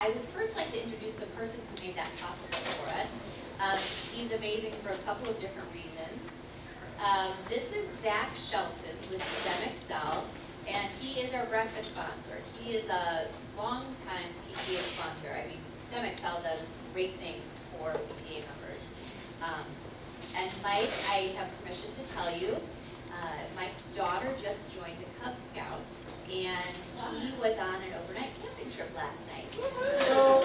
I would first like to introduce the person who made that possible for us. He's amazing for a couple of different reasons. This is Zach Shelton with STEM Excel, and he is our breakfast sponsor. He is a long-time PTA sponsor. I mean, STEM Excel does great things for PTA members. And Mike, I have permission to tell you, Mike's daughter just joined the Cub Scouts, and he was on an overnight camping trip last night. So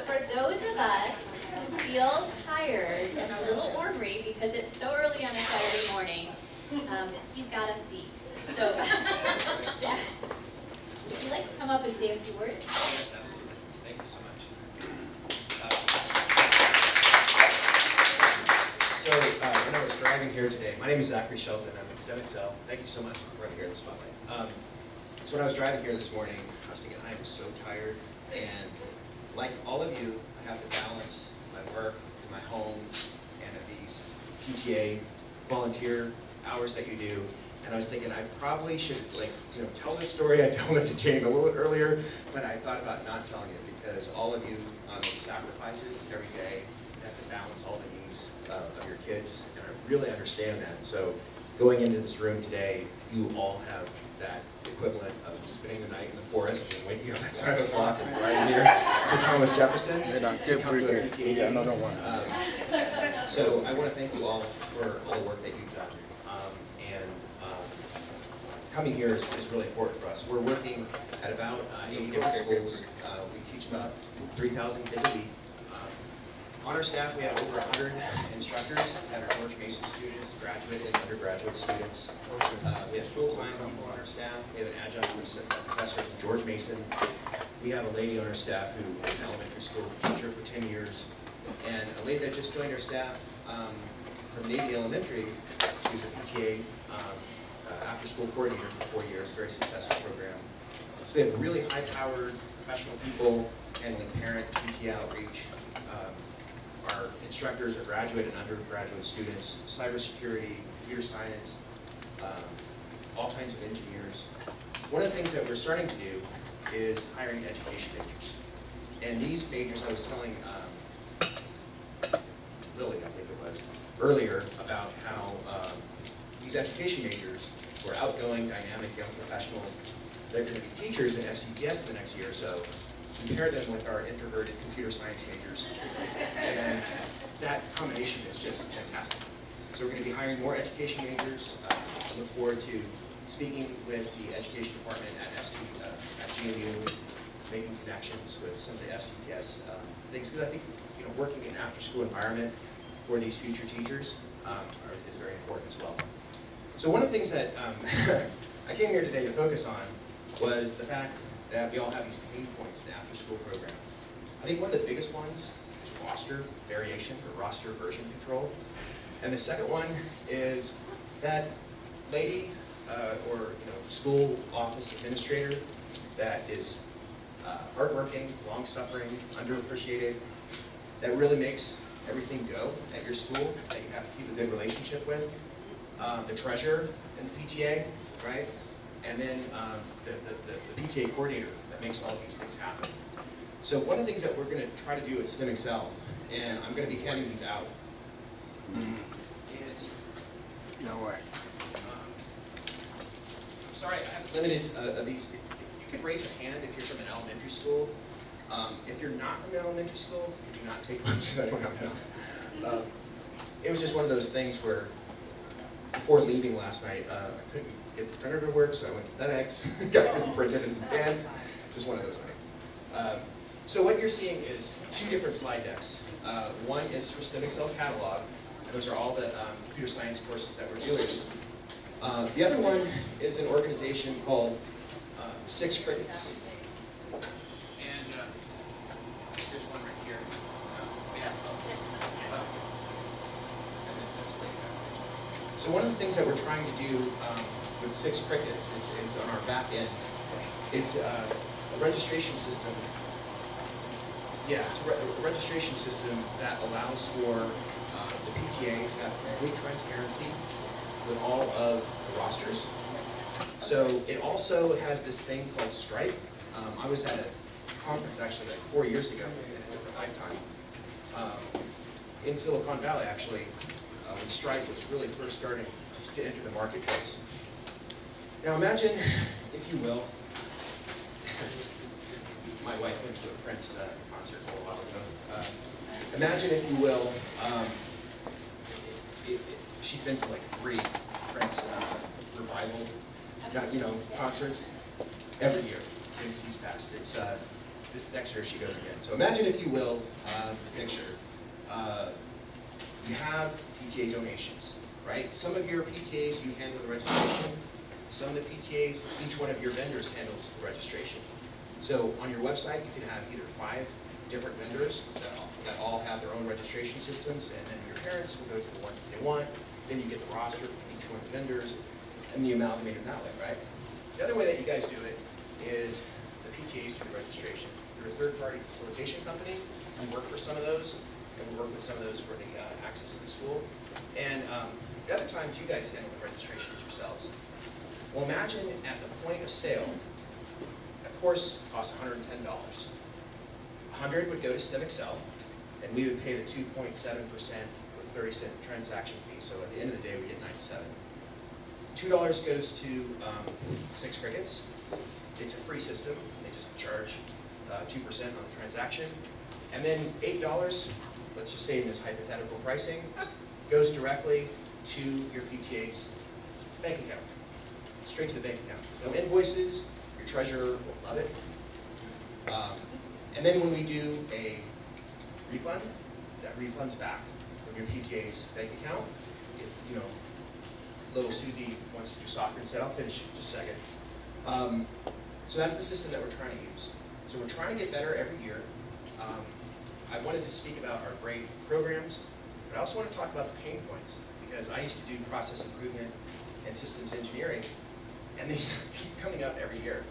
for those of us who feel tired and a little ornery because it's so early on a Saturday morning, he's got us beat. So would you like to come up and say a few words? Yes, absolutely. Thank you so much. So when I was driving here today, my name is Zachary Shelton. I'm at STEM Excel. Thank you so much for right here in the spotlight. So when I was driving here this morning, I was thinking, I am so tired, and like all of you, I have to balance my work and my home and these PTA volunteer hours that you do. And I was thinking I probably should tell this story. I told it to Jane a little earlier, but I thought about not telling it because all of you make sacrifices every day. You have to balance all the needs of your kids, and I really understand that. So going into this room today, you all have that equivalent of spending the night in the forest and waking up at 5 o'clock and riding here to Thomas Jefferson to come to a PTA. Yeah, no, don't worry. So I want to thank you all for all the work that you've done. Coming here is really important for us. We're working at about 80 different schools. We teach about 3,000 kids a week. On our staff, we have over 100 instructors that are George Mason students, graduate and undergraduate students. We have full-time people on our staff. We have an adjunct professor from George Mason. We have a lady on our staff who is an elementary school teacher for 10 years. And a lady that just joined our staff from Navy Elementary. She was a PTA after-school coordinator for 4 years, very successful program. So we have really high-powered professional people handling parent PTA outreach. Our instructors are graduate and undergraduate students, cybersecurity, computer science, all kinds of engineers. One of the things that we're starting to do is hiring education majors. And these majors, I was telling Lily, I think it was, earlier about how these education majors were outgoing, dynamic young professionals. They're going to be teachers in FCCPTA the next year or so. Compare them with our introverted computer science majors. And that combination is just fantastic. So we're going to be hiring more education majors. I look forward to speaking with the education department at GMU, making connections with some of the FCPS things. Because I think working in an after-school environment for these future teachers is very important as well. So one of the things that I came here today to focus on was the fact that we all have these pain points in the after-school program. I think one of the biggest ones is roster variation or roster version control. And the second one is that lady or school office administrator that is hardworking, long-suffering, underappreciated, that really makes everything go at your school, that you have to keep a good relationship with. The treasurer in the PTA, right? And then the PTA coordinator that makes all these things happen. So one of the things that we're going to try to do at STEM Excel, and I'm going to be handing these out, is... No way. I'm sorry, I have limited of these. If you could raise your hand if you're from an elementary school. If you're not from an elementary school, you do not take lunches. I don't have enough. It was just one of those things where before leaving last night, I couldn't get the printer to work, so I went to FedEx, got it printed in advance. Just one of those things. So what you're seeing is two different slide decks. One is for STEM Excel catalog, and those are all the computer science courses that we're doing. The other one is an organization called Six Crickets. And there's one right here. So one of the things that we're trying to do with Six Crickets is on our back end. It's a registration system. Yeah, it's a registration system that allows for the PTA to have complete transparency with all of the rosters. So it also has this thing called Stripe. I was at a conference actually like 4 years ago in a different lifetime in Silicon Valley actually, when Stripe was really first starting to enter the marketplace. Now imagine, if you will, my wife went to a Prince concert a little while ago. Imagine, if you will, she's been to like 3 Prince revival, concerts every year since he's passed. It's this next year she goes again. So imagine, if you will, the picture. You have PTA donations, right? Some of your PTAs you handle the registration. Some of the PTAs, each one of your vendors handles the registration. So on your website, you can have either 5 different vendors that all have their own registration systems, and then your parents will go to the ones that they want. Then you get the roster from each one of the vendors, and you amalgamate them that way, right? The other way that you guys do it is the PTAs do the registration. You're a third-party facilitation company. We work for some of those, and we work with some of those for the access to the school. And the other times, you guys handle the registrations yourselves. Well, imagine at the point of sale, a course costs $110. $100 would go to STEM Excel, and we would pay the 2.7% with 30-cent transaction fee. So at the end of the day, we get 97. $2 goes to 6 Crickets. It's a free system. They just charge 2% on the transaction. And then $8, let's just say in this hypothetical pricing, goes directly to your PTA's bank account, straight to the bank account. No invoices, your treasurer will love it. And then when we do a refund, that refunds back from your PTA's bank account. If, little Susie wants to do soccer and said, I'll finish in just a second. So that's the system that we're trying to use. So we're trying to get better every year. I wanted to speak about our great programs, but I also want to talk about the pain points, because I used to do process improvement and systems engineering, and these keep coming up every year.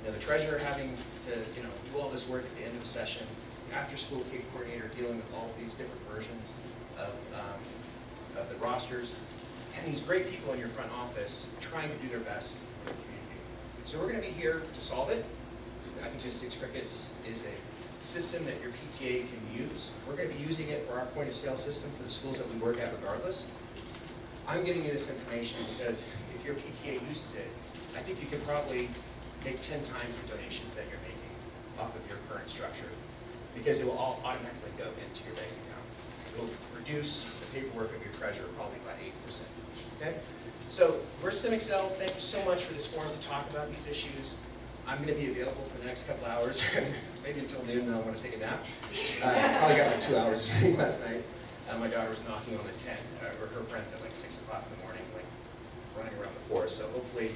The treasurer having to do all this work at the end of the session, after-school K coordinator dealing with all these different versions of the rosters, and these great people in your front office trying to do their best to communicate. So we're going to be here to solve it. I think this 6 Crickets is a system that your PTA can use. We're going to be using it for our point of sale system for the schools that we work at regardless. I'm giving you this information because if your PTA uses it, I think you can probably make 10 times the donations that you're making off of your current structure, because it will all automatically go into your bank account. It will reduce the paperwork of your treasurer probably by 8%. Okay? So we're STEM Excel. Thank you so much for this forum to talk about these issues. I'm going to be available for the next couple hours, maybe until noon, then I want to take a nap. Probably got like 2 hours of sleep last night. My daughter was knocking on the tent, or her friends at like 6 o'clock in the morning, like running around the forest. So hopefully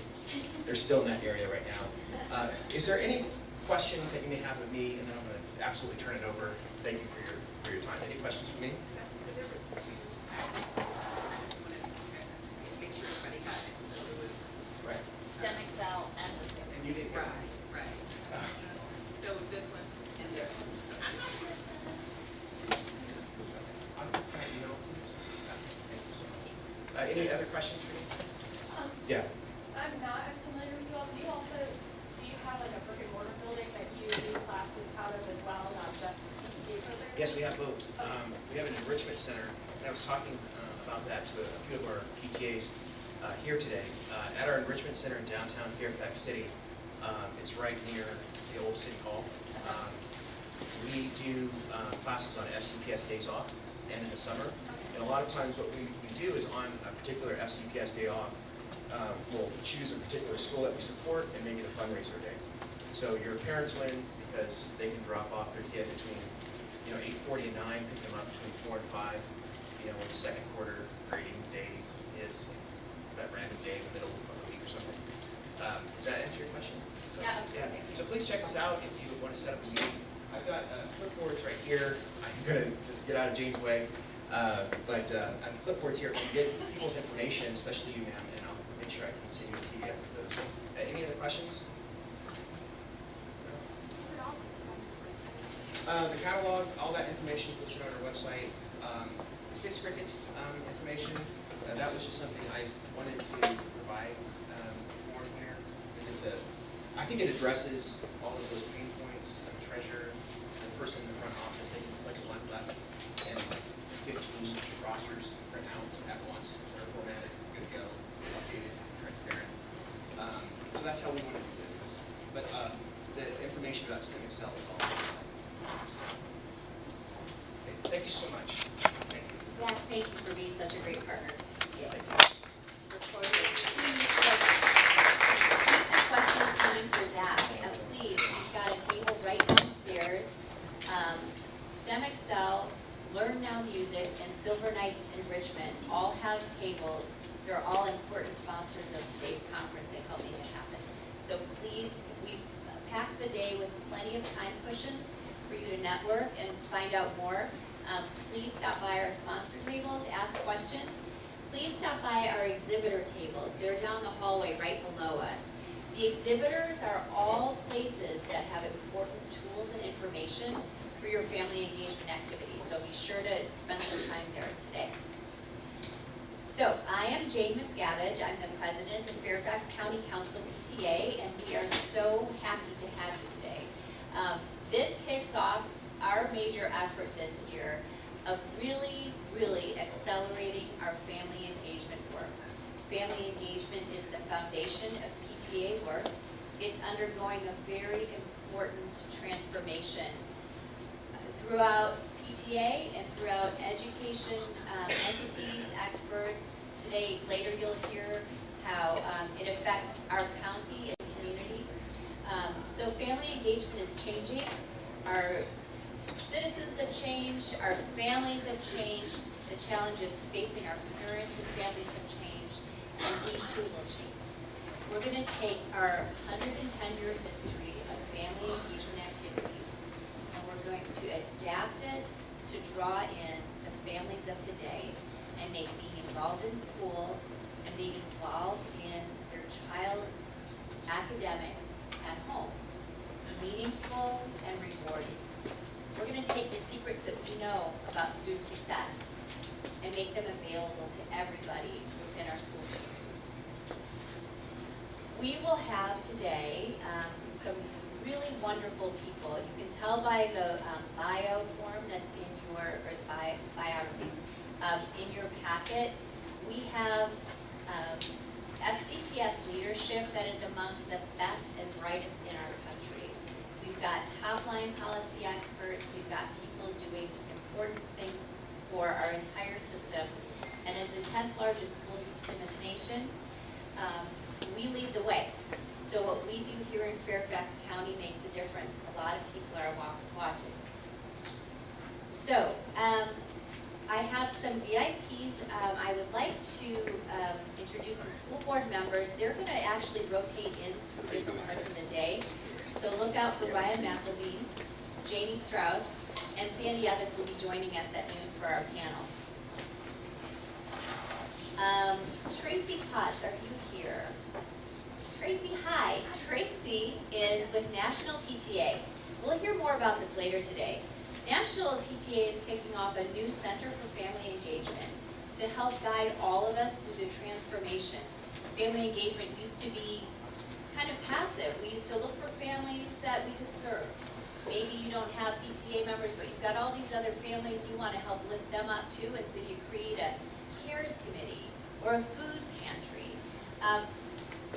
they're still in that area right now. Is there any questions that you may have of me? And then I'm going to absolutely turn it over. Thank you for your time. Any questions for me? So there was 2 packets. I just wanted to make sure everybody got it. So it was Right. STEM Excel and the And you didn't get it? right. So it was this one and this one. So I'm not going to spend it. Can I email it to you? Thank you so much. Any other questions for me? Yeah. I'm not as familiar with you all. Do you have like a brick and mortar building that you do classes out of as well, not just PTA programs? Yes, we have both. We have an enrichment center, and I was talking about that to a few of our PTAs here today. At our enrichment center in downtown Fairfax City, it's right near the old city hall. We do classes on FCPS days off and in the summer. And a lot of times what we do is on a particular FCPS day off, we'll choose a particular school that we support and make it a fundraiser day. So your parents win because they can drop off their kid between 8:40 and 9, pick them up between 4 and 5, when the second quarter grading day is that random day in the middle of the week or something. Does that answer your question? So, Yeah, absolutely. So please check us out if you want to set up a meeting. I've got clipboards right here. I'm going to just get out of Jane's way. But I have clipboards here to get people's information, especially you, ma'am, and I'll make sure I can send you a PDF of those. Any other questions? The catalog, all that information is listed on our website. The 6 Crickets information, that was just something I wanted to provide form here, because it's a I think it addresses all of those pain points. The treasurer, the person in the front office, they can click one button and 15 rosters print out at once. They're formatted, good to go, updated, transparent. So that's how we want to do business. But the information about STEM Excel is all on the website. Okay, thank you so much. Thank you. Zach, thank you for being such a great partner to PTA. Thank you. Look forward to seeing you today. Keep the questions coming for Zach, and please, he's got a table right downstairs. STEM Excel, Learn Now Music, and Silver Knights Enrichment all have tables. They're all important sponsors of today's conference and help make it happen. So please, we've packed the day with plenty of time cushions for you to network and find out more. Please stop by our sponsor tables, ask questions. Please stop by our exhibitor tables. They're down the hallway right below us. The exhibitors are all places that have important tools and information for your family engagement activities. So be sure to spend some time there today. So I am Jane Miscavige. I'm the president of Fairfax County Council PTA, and we are so happy to have you today. This kicks off our major effort this year of really accelerating our family engagement work. Family engagement is the foundation of PTA work. It's undergoing a very important transformation throughout PTA and throughout education entities, experts. Today, later you'll hear how it affects our county and community. So family engagement is changing. Our citizens have changed, our families have changed, the challenges facing our parents and families have changed, and we too will change. We're going to take our 110-year history of family engagement activities, and we're going to adapt it to draw in the families of today and make being involved in school and being involved in their child's academics at home meaningful and rewarding. We're going to take the secrets that we know about student success and make them available to everybody within our school communities. We will have today some really wonderful people. You can tell by the bio form that's in your, or the biographies, in your packet. We have FCPS leadership that is among the best and brightest in our country. We've got top-line policy experts. We've got people doing important things for our entire system. And as the 10th largest school system in the nation, we lead the way. So what we do here in Fairfax County makes a difference. A lot of people are watching. So I have some VIPs. I would like to introduce the school board members. They're going to actually rotate in through different parts of the day. So look out for Ryan McElveen, Janie Strauss, and Sandy Evans will be joining us at noon for our panel. Tracy Potts, are you here? Tracy, hi. Tracy is with National PTA. We'll hear more about this later today. National PTA is kicking off a new Center for Family Engagement to help guide all of us through the transformation. Family engagement used to be kind of passive. We used to look for families that we could serve. Maybe you don't have PTA members, but you've got all these other families you want to help lift them up too, and so you create a CARES committee or a food pantry.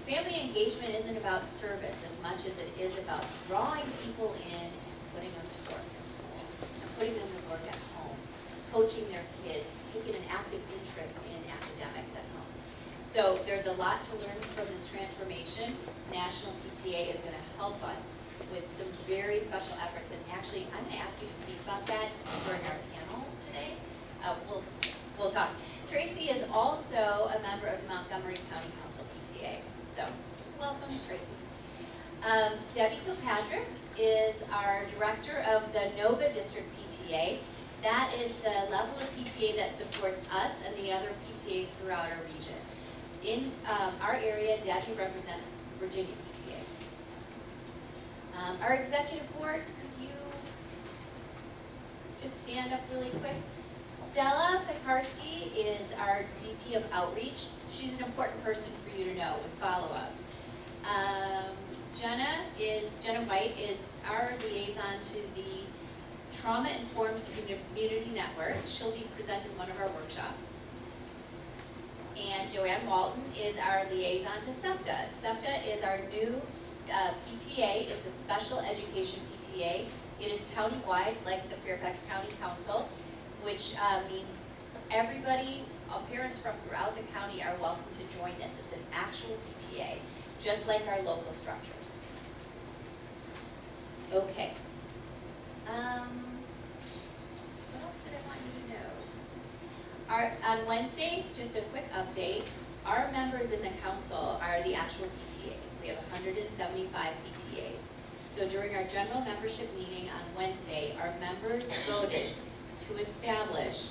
Family engagement isn't about service as much as it is about drawing people in and putting them to work at school and putting them to work at home, coaching their kids, taking an active interest in academics at home. So there's a lot to learn from this transformation. National PTA is going to help us with some very special efforts, and actually I'm going to ask you to speak about that during our panel today. We'll talk. Tracy is also a member of the Montgomery County Council PTA. So, welcome, Tracy. Debbie Kilpatrick is our director of the Nova District PTA. That is the level of PTA that supports us and the other PTAs throughout our region. In our area, Debbie represents Virginia PTA. Our executive board, could you just stand up really quick? Stella Pekarsky is our VP of Outreach. She's an important person for you to know with follow-ups. Jenna White is our liaison to the Trauma-Informed Community Network. She'll be presenting one of our workshops. And Joanne Walton is our liaison to SEPTA. SEPTA is our new PTA. It's a special education PTA. It is countywide, like the Fairfax County Council, which means everybody, all parents from throughout the county are welcome to join this. It's an actual PTA, just like our local structures. Okay. What else did I want you to know? On Wednesday, just a quick update, our members in the council are the actual PTAs. We have 175 PTAs. So during our general membership meeting on Wednesday, our members voted to establish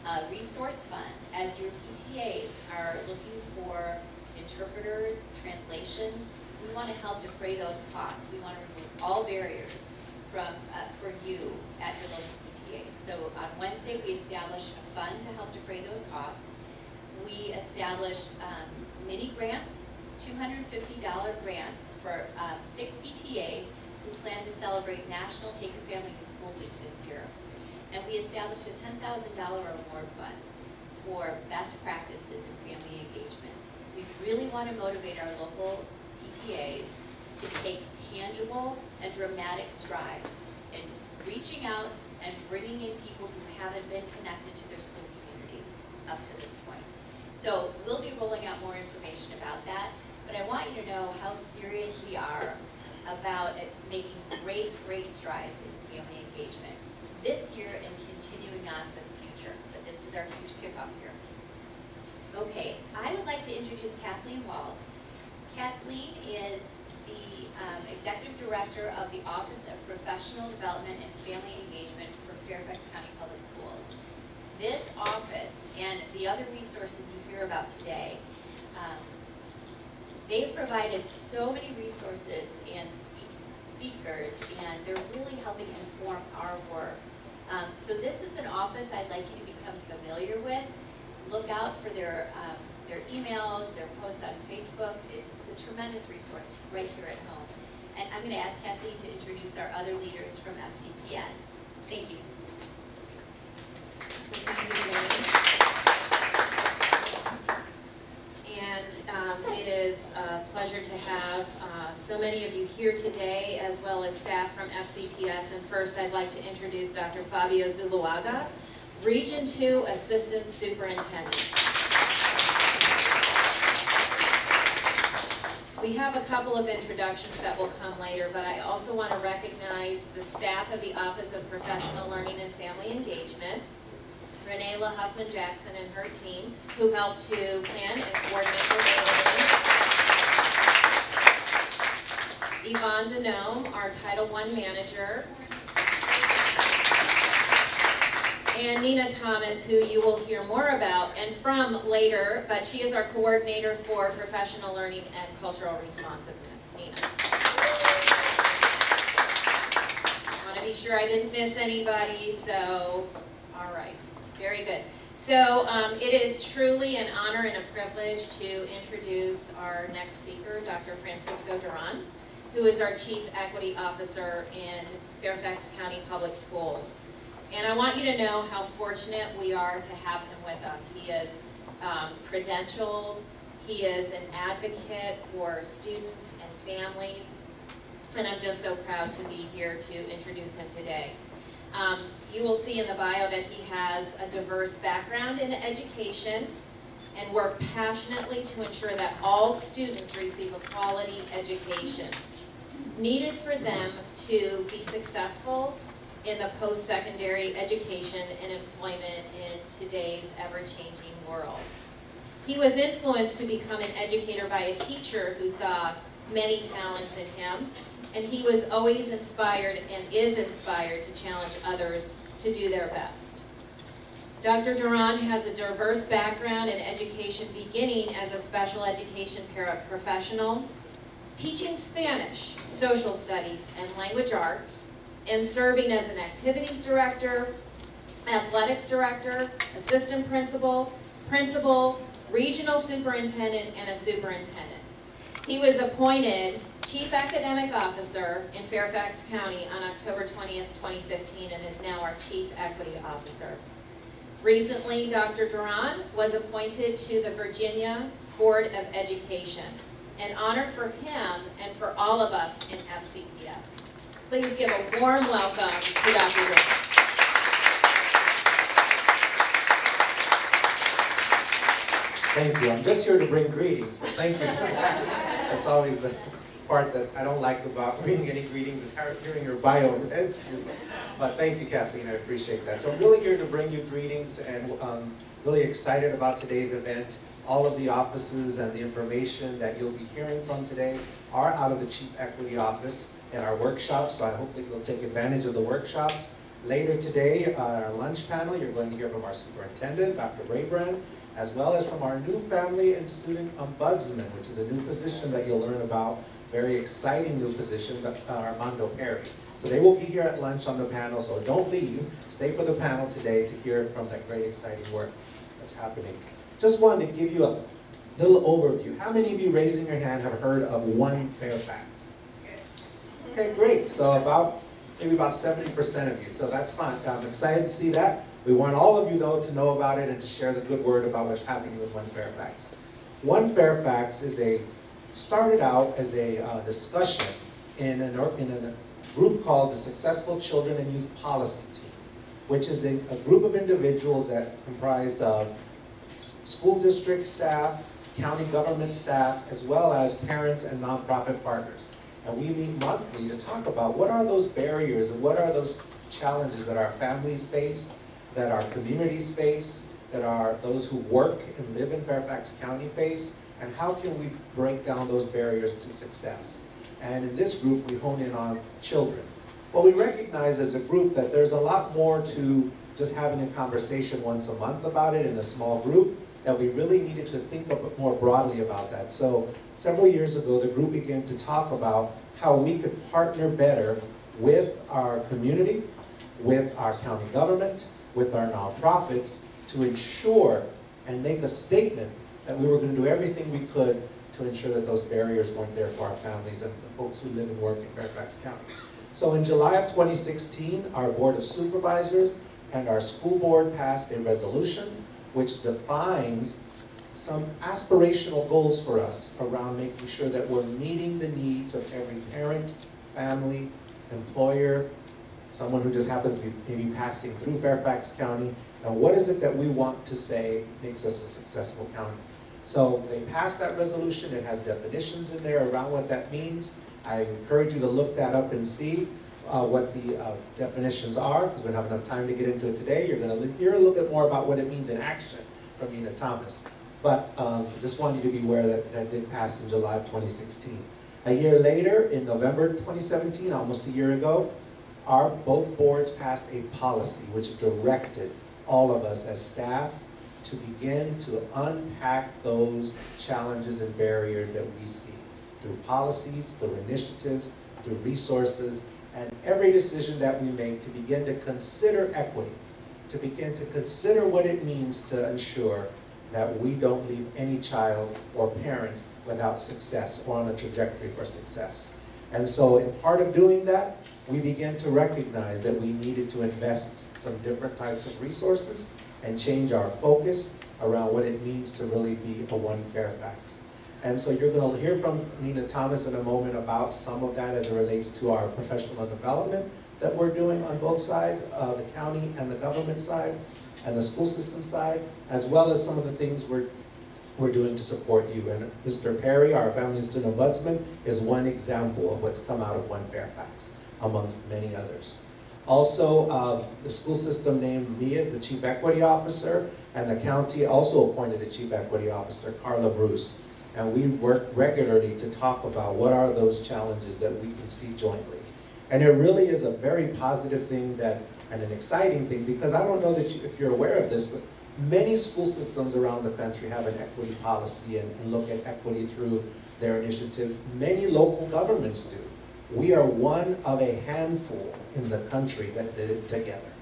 a resource fund. As your PTAs are looking for interpreters, translations, we want to help defray those costs. We want to remove all barriers for you at your local PTAs. So on Wednesday, we established a fund to help defray those costs. We established mini grants, $250 grants for 6 PTAs who plan to celebrate National Take Your Family to School Week this year. And we established a $10,000 award fund for best practices in family engagement. We really want to motivate our local PTAs to take tangible and dramatic strides in reaching out and bringing in people who haven't been connected to their school communities up to this point. So we'll be rolling out more information about that, but I want you to know how serious we are about making great strides in family engagement this year and continuing on for the future. But this is our huge kickoff year. Okay, I would like to introduce Kathleen Waltz. Kathleen is the Executive Director of the Office of Professional Development and Family Engagement for Fairfax County Public Schools. This office and the other resources you hear about today, they've provided so many resources and speakers, and they're really helping inform our work. So this is an office I'd like you to become familiar with. Look out for their emails, their posts on Facebook. It's a tremendous resource right here at home. And I'm going to ask Kathleen to introduce our other leaders from FCPS. Thank you. So thank you, Jane. And it is a pleasure to have so many of you here today, as well as staff from FCPS. And first, I'd like to introduce Dr. Fabio Zuluaga, Region 2 Assistant Superintendent. We have a couple of introductions that will come later, but I also want to recognize the staff of the Office of Professional Learning and Family Engagement, Renee Huffman-Jackson and her team, who helped to plan and coordinate those programs. Yvonne Denome, our Title I manager, and Nina Thomas, who you will hear more about and from later, but she is our coordinator for professional learning and cultural responsiveness. Nina. I want to be sure I didn't miss anybody, so all right, very good. So it is truly an honor and a privilege to introduce our next speaker, Dr. Francisco Duran, who is our Chief Equity Officer in Fairfax County Public Schools. And I want you to know how fortunate we are to have him with us. He is credentialed, he is an advocate for students and families, and I'm just so proud to be here to introduce him today. You will see in the bio that he has a diverse background in education and worked passionately to ensure that all students receive a quality education needed for them to be successful in the post-secondary education and employment in today's ever-changing world. He was influenced to become an educator by a teacher who saw many talents in him, and he was always inspired and is inspired to challenge others to do their best. Dr. Duran has a diverse background in education, beginning as a special education paraprofessional, teaching Spanish, social studies, and language arts, and serving as an activities director, athletics director, assistant principal, regional superintendent, and a superintendent. He was appointed Chief Academic Officer in Fairfax County on October 20th, 2015, and is now our Chief Equity Officer. Recently, Dr. Duran was appointed to the Virginia Board of Education, an honor for him and for all of us in FCPS. Please give a warm welcome to Dr. Duran. Thank you. I'm just here to bring greetings, so thank you. That's always the part that I don't like about reading any greetings, is hearing your bio read to you. But thank you, Kathleen, I appreciate that. So I'm really here to bring you greetings, and really excited about today's event. All of the offices and the information that you'll be hearing from today are out of the Chief Equity Office in our workshops, so I hope that you'll take advantage of the workshops. Later today, our lunch panel, you're going to hear from our superintendent, Dr. Raybrand, as well as from our new family and student ombudsman, which is a new position that you'll learn about, very exciting new position, Armando Perry. So they will be here at lunch on the panel, so don't leave. Stay for the panel today to hear from that great exciting work that's happening. Just wanted to give you a little overview. How many of you, raising your hand, have heard of One Fairfax? Okay, great. So maybe about 70% of you, so that's fine. I'm excited to see that. We want all of you, though, to know about it and to share the good word about what's happening with One Fairfax. One Fairfax started out as a discussion in a group called the Successful Children and Youth Policy Team, which is a group of individuals that comprised of school district staff, county government staff, as well as parents and nonprofit partners. And we meet monthly to talk about what are those barriers and what are those challenges that our families face, that our communities face, that those who work and live in Fairfax County face, and how can we break down those barriers to success. And in this group, we hone in on children. Well, we recognize as a group that there's a lot more to just having a conversation once a month about it in a small group, that we really needed to think more broadly about that. So several years ago, the group began to talk about how we could partner better with our community, with our county government, with our nonprofits, to ensure and make a statement that we were going to do everything we could to ensure that those barriers weren't there for our families and the folks who live and work in Fairfax County. So in July of 2016, our Board of Supervisors and our school board passed a resolution which defines some aspirational goals for us around making sure that we're meeting the needs of every parent, family, employer, someone who just happens to be maybe passing through Fairfax County, and what is it that we want to say makes us a successful county. So they passed that resolution. It has definitions in there around what that means. I encourage you to look that up and see what the definitions are, because we don't have enough time to get into it today. You're going to hear a little bit more about what it means in action from Nina Thomas. But just want you to be aware that that did pass in July of 2016. A year later, in November 2017, almost a year ago, both boards passed a policy which directed all of us as staff to begin to unpack those challenges and barriers that we see through policies, through initiatives, through resources, and every decision that we make to begin to consider equity, to begin to consider what it means to ensure that we don't leave any child or parent without success or on a trajectory for success. And so in part of doing that, we began to recognize that we needed to invest some different types of resources and change our focus around what it means to really be a One Fairfax. And so you're going to hear from Nina Thomas in a moment about some of that as it relates to our professional development that we're doing on both sides, the county and the government side, and the school system side, as well as some of the things we're doing to support you. And Mr. Perry, our Family and Student Ombudsman, is one example of what's come out of One Fairfax, amongst many others. Also, the school system named me as the Chief Equity Officer, and the county also appointed a Chief Equity Officer, Carla Bruce. And we work regularly to talk about what are those challenges that we can see jointly. And it really is a very positive thing and an exciting thing, because I don't know if you're aware of this, but many school systems around the country have an equity policy and look at equity through their initiatives. Many local governments do. We are one of a handful in the country that did it together.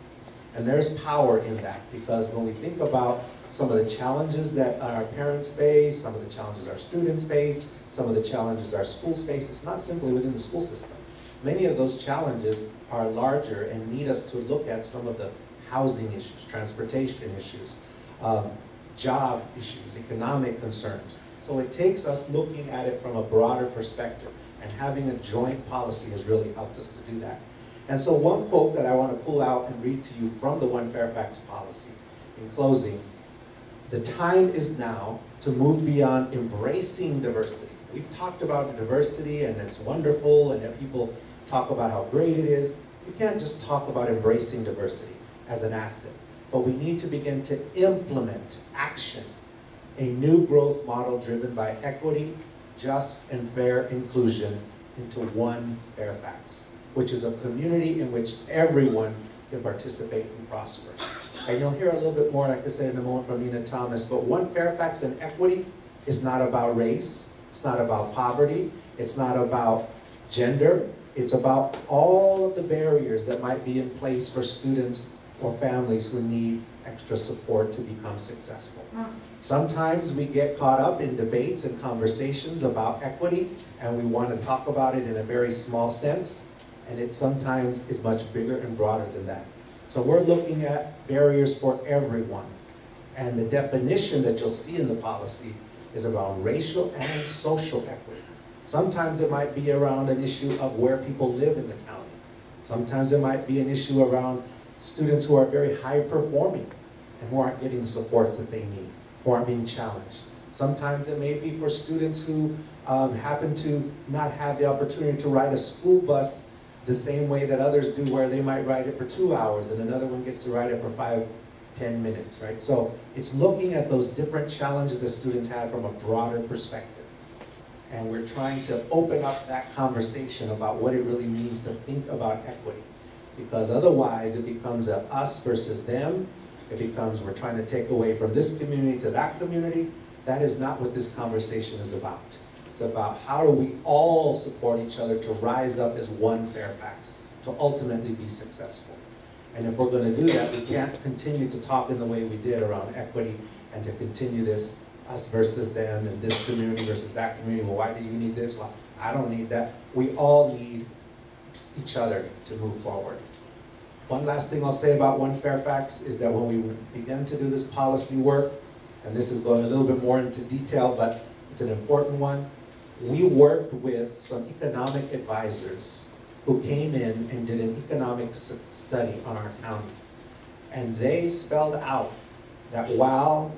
And there's power in that, because when we think about some of the challenges that our parents face, some of the challenges our students face, some of the challenges our schools face, it's not simply within the school system. Many of those challenges are larger and need us to look at some of the housing issues, transportation issues, job issues, economic concerns. So it takes us looking at it from a broader perspective, and having a joint policy has really helped us to do that. And so one quote that I want to pull out and read to you from the One Fairfax policy in closing: the time is now to move beyond embracing diversity. We've talked about the diversity and it's wonderful, and that people talk about how great it is. We can't just talk about embracing diversity as an asset, but we need to begin to implement action, a new growth model driven by equity, just and fair inclusion into One Fairfax, which is a community in which everyone can participate and prosper. And you'll hear a little bit more, like I said in a moment, from Nina Thomas, but One Fairfax and equity is not about race, it's not about poverty, it's not about gender, it's about all of the barriers that might be in place for students or families who need extra support to become successful. Sometimes we get caught up in debates and conversations about equity, and we want to talk about it in a very small sense, and it sometimes is much bigger and broader than that. So we're looking at barriers for everyone, and the definition that you'll see in the policy is about racial and social equity. Sometimes it might be around an issue of where people live in the county. Sometimes it might be an issue around students who are very high performing and who aren't getting the supports that they need, who aren't being challenged. Sometimes it may be for students who happen to not have the opportunity to ride a school bus the same way that others do, where they might ride it for 2 hours and another one gets to ride it for 5-10 minutes, right? So it's looking at those different challenges that students have from a broader perspective. And we're trying to open up that conversation about what it really means to think about equity. Because otherwise it becomes a us versus them. It becomes we're trying to take away from this community to that community. That is not what this conversation is about. It's about how do we all support each other to rise up as one Fairfax, to ultimately be successful. And if we're going to do that, we can't continue to talk in the way we did around equity and to continue this us versus them and this community versus that community. Well, why do you need this? Well, I don't need that. We all need each other to move forward. One last thing I'll say about One Fairfax is that when we began to do this policy work, and this is going a little bit more into detail, but it's an important one, we worked with some economic advisors who came in and did an economic study on our county. And they spelled out that while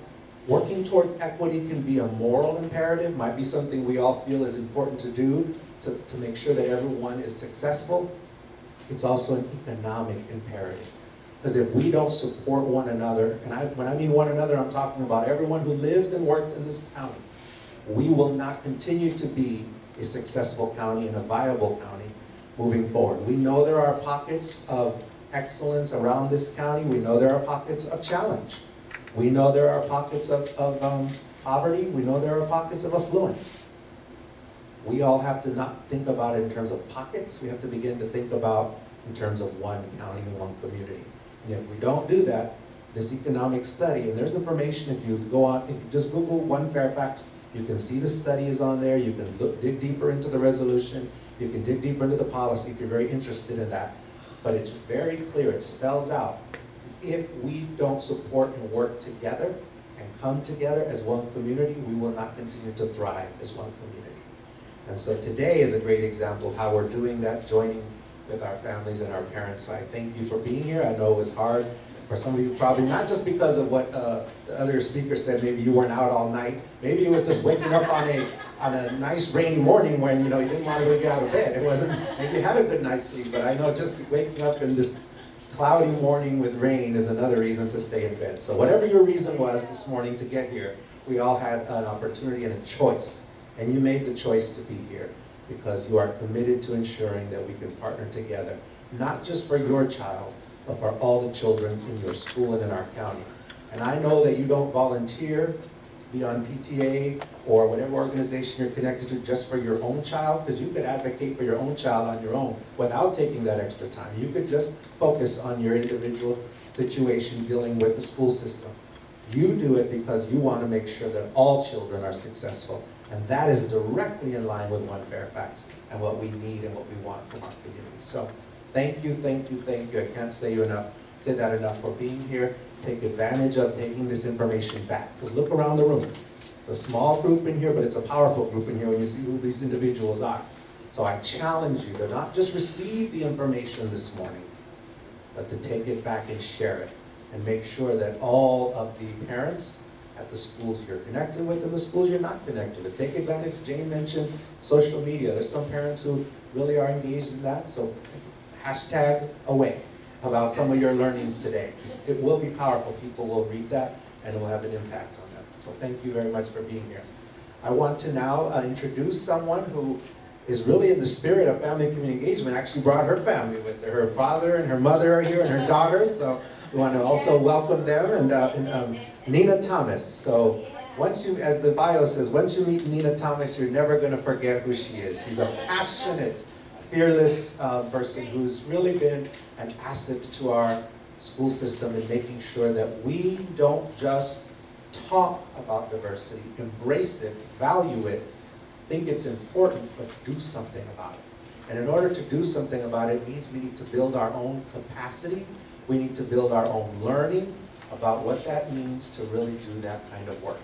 working towards equity can be a moral imperative, might be something we all feel is important to do to make sure that everyone is successful, it's also an economic imperative. Because if we don't support one another, and when I mean one another, I'm talking about everyone who lives and works in this county, we will not continue to be a successful county and a viable county moving forward. We know there are pockets of excellence around this county. We know there are pockets of challenge. We know there are pockets of poverty. We know there are pockets of affluence. We all have to not think about it in terms of pockets. We have to begin to think about in terms of one county and one community. And if we don't do that, this economic study, and there's information if you go on, if you just Google One Fairfax, you can see the study is on there. You can dig deeper into the resolution. You can dig deeper into the policy if you're very interested in that. But it's very clear, it spells out, if we don't support and work together and come together as one community, we will not continue to thrive as one community. And so today is a great example of how we're doing that, joining with our families and our parents. So I thank you for being here. I know it was hard for some of you, probably not just because of what the other speaker said, maybe you weren't out all night. Maybe it was just waking up on a nice rainy morning when you didn't want to really get out of bed. It wasn't, maybe you had a good night's sleep, but I know just waking up in this cloudy morning with rain is another reason to stay in bed. So whatever your reason was this morning to get here, we all had an opportunity and a choice. And you made the choice to be here because you are committed to ensuring that we can partner together, not just for your child, but for all the children in your school and in our county. And I know that you don't volunteer be on PTA or whatever organization you're connected to just for your own child, because you could advocate for your own child on your own without taking that extra time. You could just focus on your individual situation dealing with the school system. You do it because you want to make sure that all children are successful. And that is directly in line with One Fairfax and what we need and what we want from our community. So thank you, thank you, thank you. I can't say that enough for being here. Take advantage of taking this information back. Because look around the room. It's a small group in here, but it's a powerful group in here when you see who these individuals are. So I challenge you to not just receive the information this morning, but to take it back and share it. And make sure that all of the parents at the schools you're connected with and the schools you're not connected with. Take advantage, Jane mentioned social media. There's some parents who really are engaged in that, so hashtag away about some of your learnings today. It will be powerful. People will read that and it will have an impact on them. So thank you very much for being here. I want to now introduce someone who is really in the spirit of family community engagement, actually brought her family with her. Her father and her mother are here and her daughters, so we want to also welcome them, and Nina Thomas. So once you, as the bio says, once you meet Nina Thomas, you're never going to forget who she is. She's a passionate, fearless person who's really been an asset to our school system in making sure that we don't just talk about diversity, embrace it, value it, think it's important, but do something about it. And in order to do something about it means we need to build our own capacity. We need to build our own learning about what that means to really do that kind of work.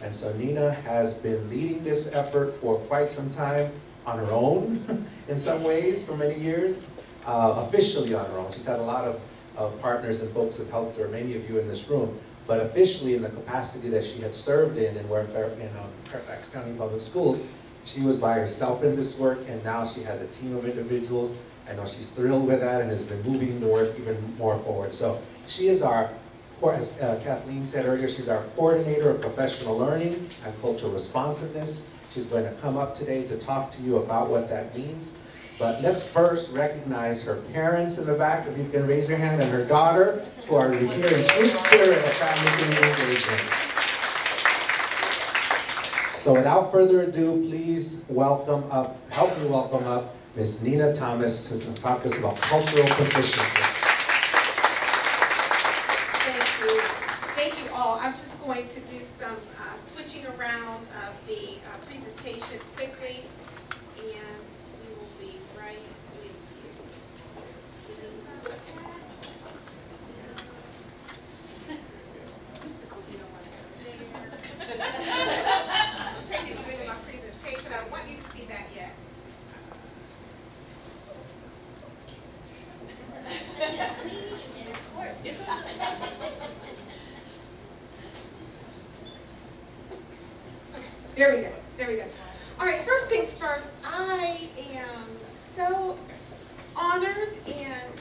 And so Nina has been leading this effort for quite some time on her own, in some ways, for many years, officially on her own. She's had a lot of partners and folks who have helped her, many of you in this room, but officially in the capacity that she had served in Fairfax County Public Schools, she was by herself in this work, and now she has a team of individuals. I know she's thrilled with that and has been moving the work even more forward. So she is our, as Kathleen said earlier, she's our coordinator of professional learning and cultural responsiveness. She's going to come up today to talk to you about what that means. But let's first recognize her parents in the back, if you can raise your hand, and her daughter, who are here in true spirit of family community engagement. So without further ado, please help me welcome up Ms. Nina Thomas, who's going to talk to us about cultural proficiency. Thank you. Thank you all. I'm just going to do some switching around of the presentation quickly, and we will be right with you. I'm taking you into my presentation. I want you to see that yet. There we go. All right, first things first, I am so honored and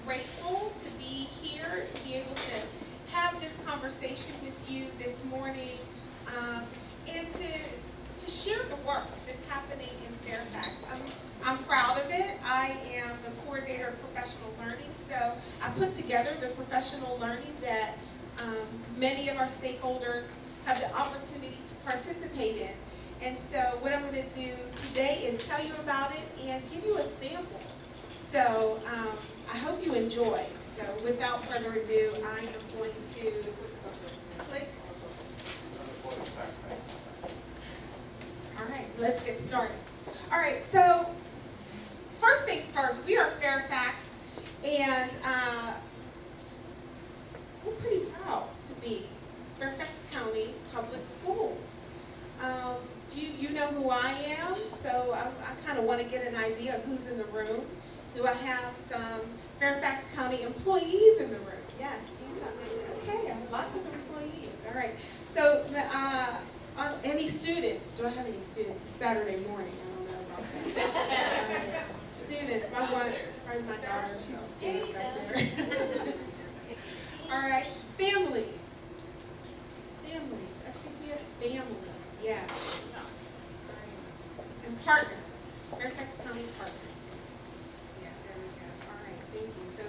grateful to be here, to be able to have this conversation with you this morning, and to share the work that's happening in Fairfax. I'm proud of it. I am the coordinator of professional learning, so I put together the professional learning that many of our stakeholders have the opportunity to participate in. And so what I'm going to do today is tell you about it and give you a sample. So I hope you enjoy. So without further ado, I am going to click. All right, let's get started. All right, so first things first, we are Fairfax, and we're pretty proud to be Fairfax County Public Schools. You know who I am, so I kind of want to get an idea of who's in the room. Do I have some Fairfax County employees in the room? Yes, okay, I have lots of employees. All right, so any students? Do I have any students? It's Saturday morning, I don't know about that. Students, my daughter, she's a student back there. All right, families, FCCPTA families, yeah. And partners, Fairfax County partners. Yeah, there we go. All right, thank you. So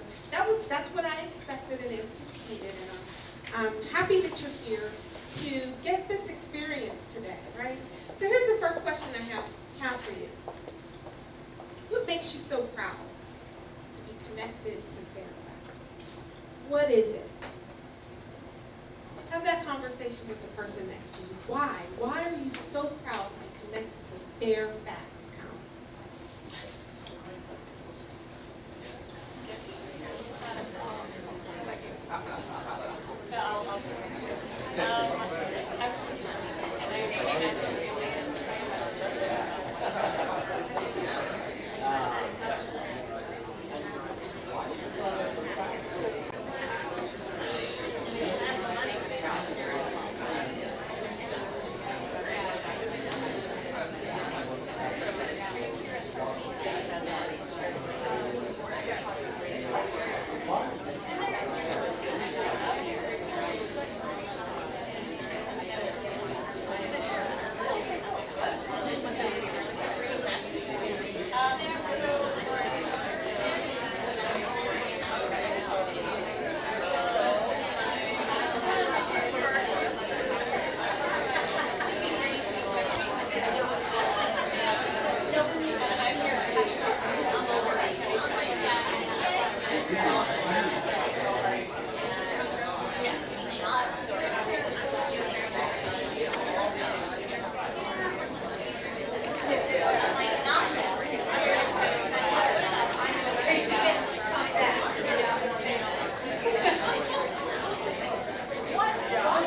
that's what I expected and anticipated, and I'm happy that you're here to get this experience today, right? So here's the first question I have for you. What makes you so proud to be connected to Fairfax? What is it? Have that conversation with the person next to you. Why? Why are you so proud to be connected to Fairfax County?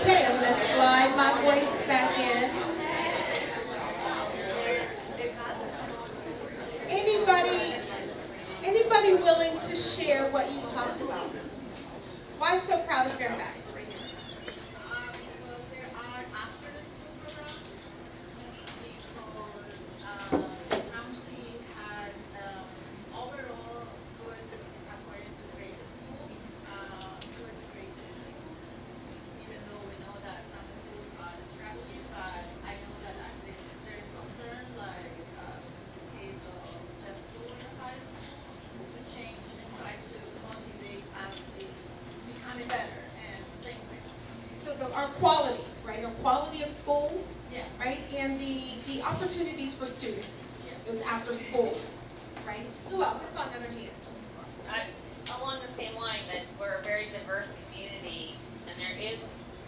Okay, I'm going to slide my voice back in. Anybody willing to share what you talked about? Why so proud of Fairfax right now? Because there are after the school programs, because AMSI has overall good, according to grade schools, good grade schools, even though we know that some schools are struggling, but I know that at least there is concern like case of Jeff School in the high school to change and try to motivate us to becoming better and things like that. So our quality, right? Our quality of schools, Yeah. right? And the opportunities for students, Yeah. those after school, right? Who else? I saw another hand. Along the same line, that we're a very diverse community, and there is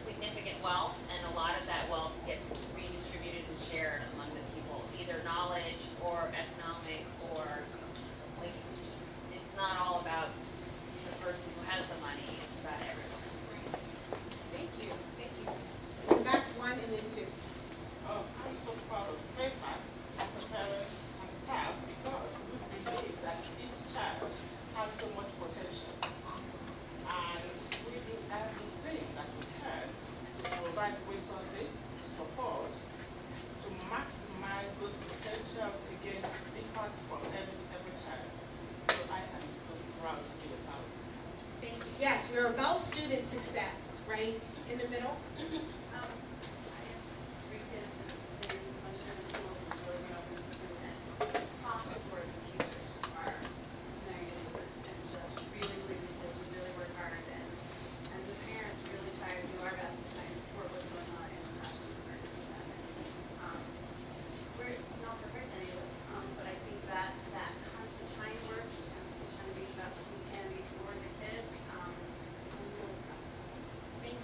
significant wealth, and a lot of that wealth gets redistributed and shared among the people, either knowledge or economic, or like, it's not all about the person who has the money, it's about everyone. Thank you. Thank you. In the back, one and then two. I'm so proud of Fairfax as a parent and staff because we believe that each child has so much potential. And we do everything that we can to provide resources, support, to maximize those potentials again because from every child. So I am so proud to be a part of this. Thank you. Yes, we're about student success, right? In the middle.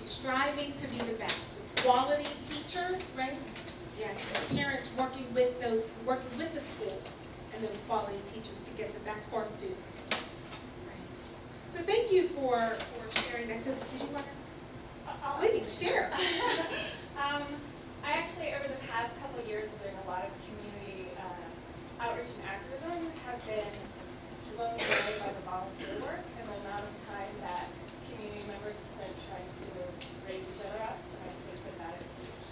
Striving to be the best. Quality teachers, right? Yes, and parents working with the schools and those quality teachers to get the best for our students. Right. So thank you for sharing that. Did you want to? Please share. I actually, over the past couple of years of doing a lot of community outreach and activism, have been blown away by the volunteer work and the amount of time that community members have spent trying to raise each other up, and I think that is huge.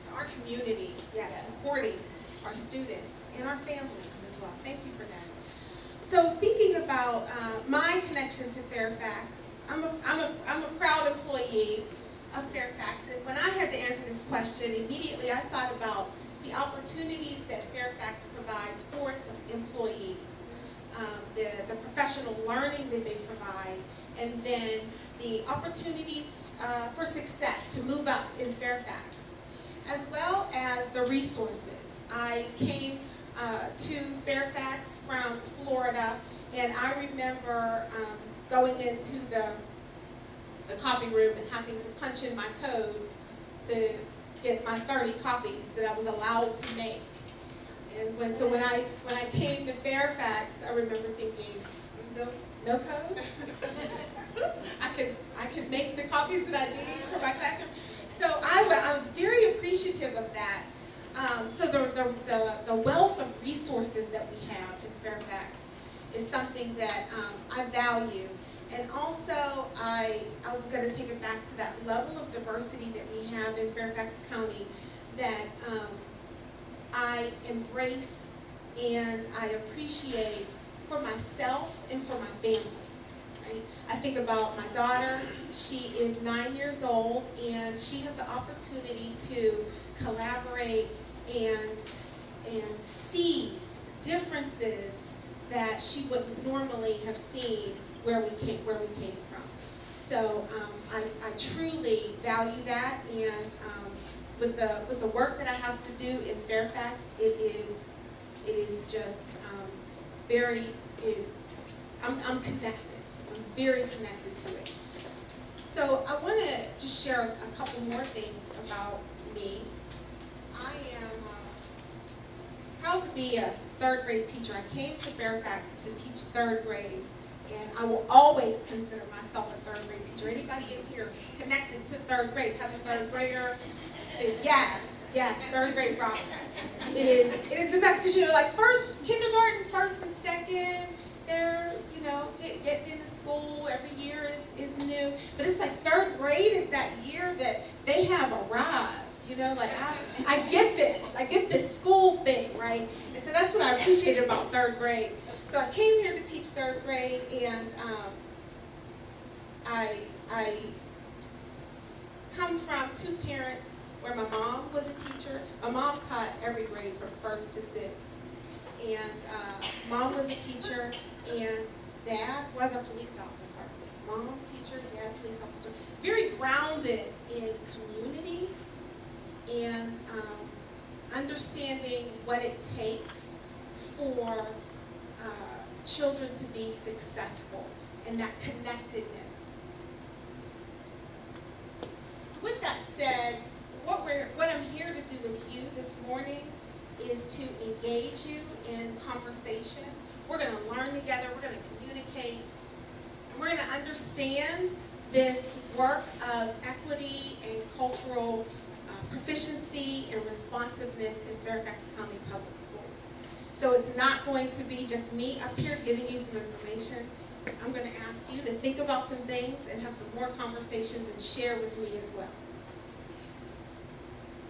So our community, yes, supporting our students and our families as well. Thank you for that. So thinking about my connection to Fairfax, I'm a proud employee of Fairfax, and when I had to answer this question, immediately I thought about the opportunities that Fairfax provides for its employees, the professional learning that they provide, and then the the opportunities for success to move up in Fairfax, as well as the resources. I came to Fairfax from Florida, and I remember going into the copy room and having to punch in my code to get my 30 copies that I was allowed to make. And when I came to Fairfax, I remember thinking, no code? I could make the copies that I need for my classroom. So I was very appreciative of that. So the wealth of resources that we have in Fairfax is something that I value. And also, I'm going to take it back to that level of diversity that we have in Fairfax County that I embrace and I appreciate for myself and for my family. Right? I think about my daughter. She is 9 years old, and she has the opportunity to collaborate and see differences that she wouldn't normally have seen where we came from. So I truly value that, and with the work that I have to do in Fairfax, it is just I'm connected. I'm very connected to it. So I want to just share a couple more things about me. I am proud to be a third grade teacher. I came to Fairfax to teach third grade, and I will always consider myself a third grade teacher. Anybody in here connected to third grade? Have a third grader? Yes, third grade rocks. It is the best because like kindergarten, first and second, they're getting into school every year is new. But it's like third grade is that year that they have arrived. Like I get this school thing, right? And so that's what I appreciated about third grade. So I came here to teach third grade, and I come from two parents where my mom was a teacher. My mom taught every grade from first to sixth, and mom was a teacher, and dad was a police officer. Mom, teacher, dad, police officer. Very grounded in community and understanding what it takes for children to be successful and that connectedness. So with that said, what I'm here to do with you this morning is to engage you in conversation. We're going to learn together, we're going to communicate, and we're going to understand this work of equity and cultural proficiency and responsiveness in Fairfax County Public Schools. So it's not going to be just me up here giving you some information. I'm going to ask you to think about some things and have some more conversations and share with me as well.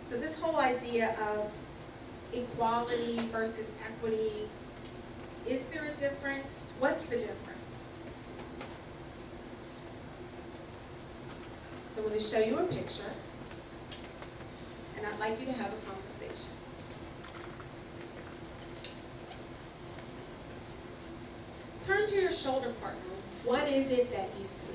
So this whole idea of equality versus equity, is there a difference? What's the difference? So I'm going to show you a picture, and I'd like you to have a conversation. Turn to your shoulder partner. What is it that you see?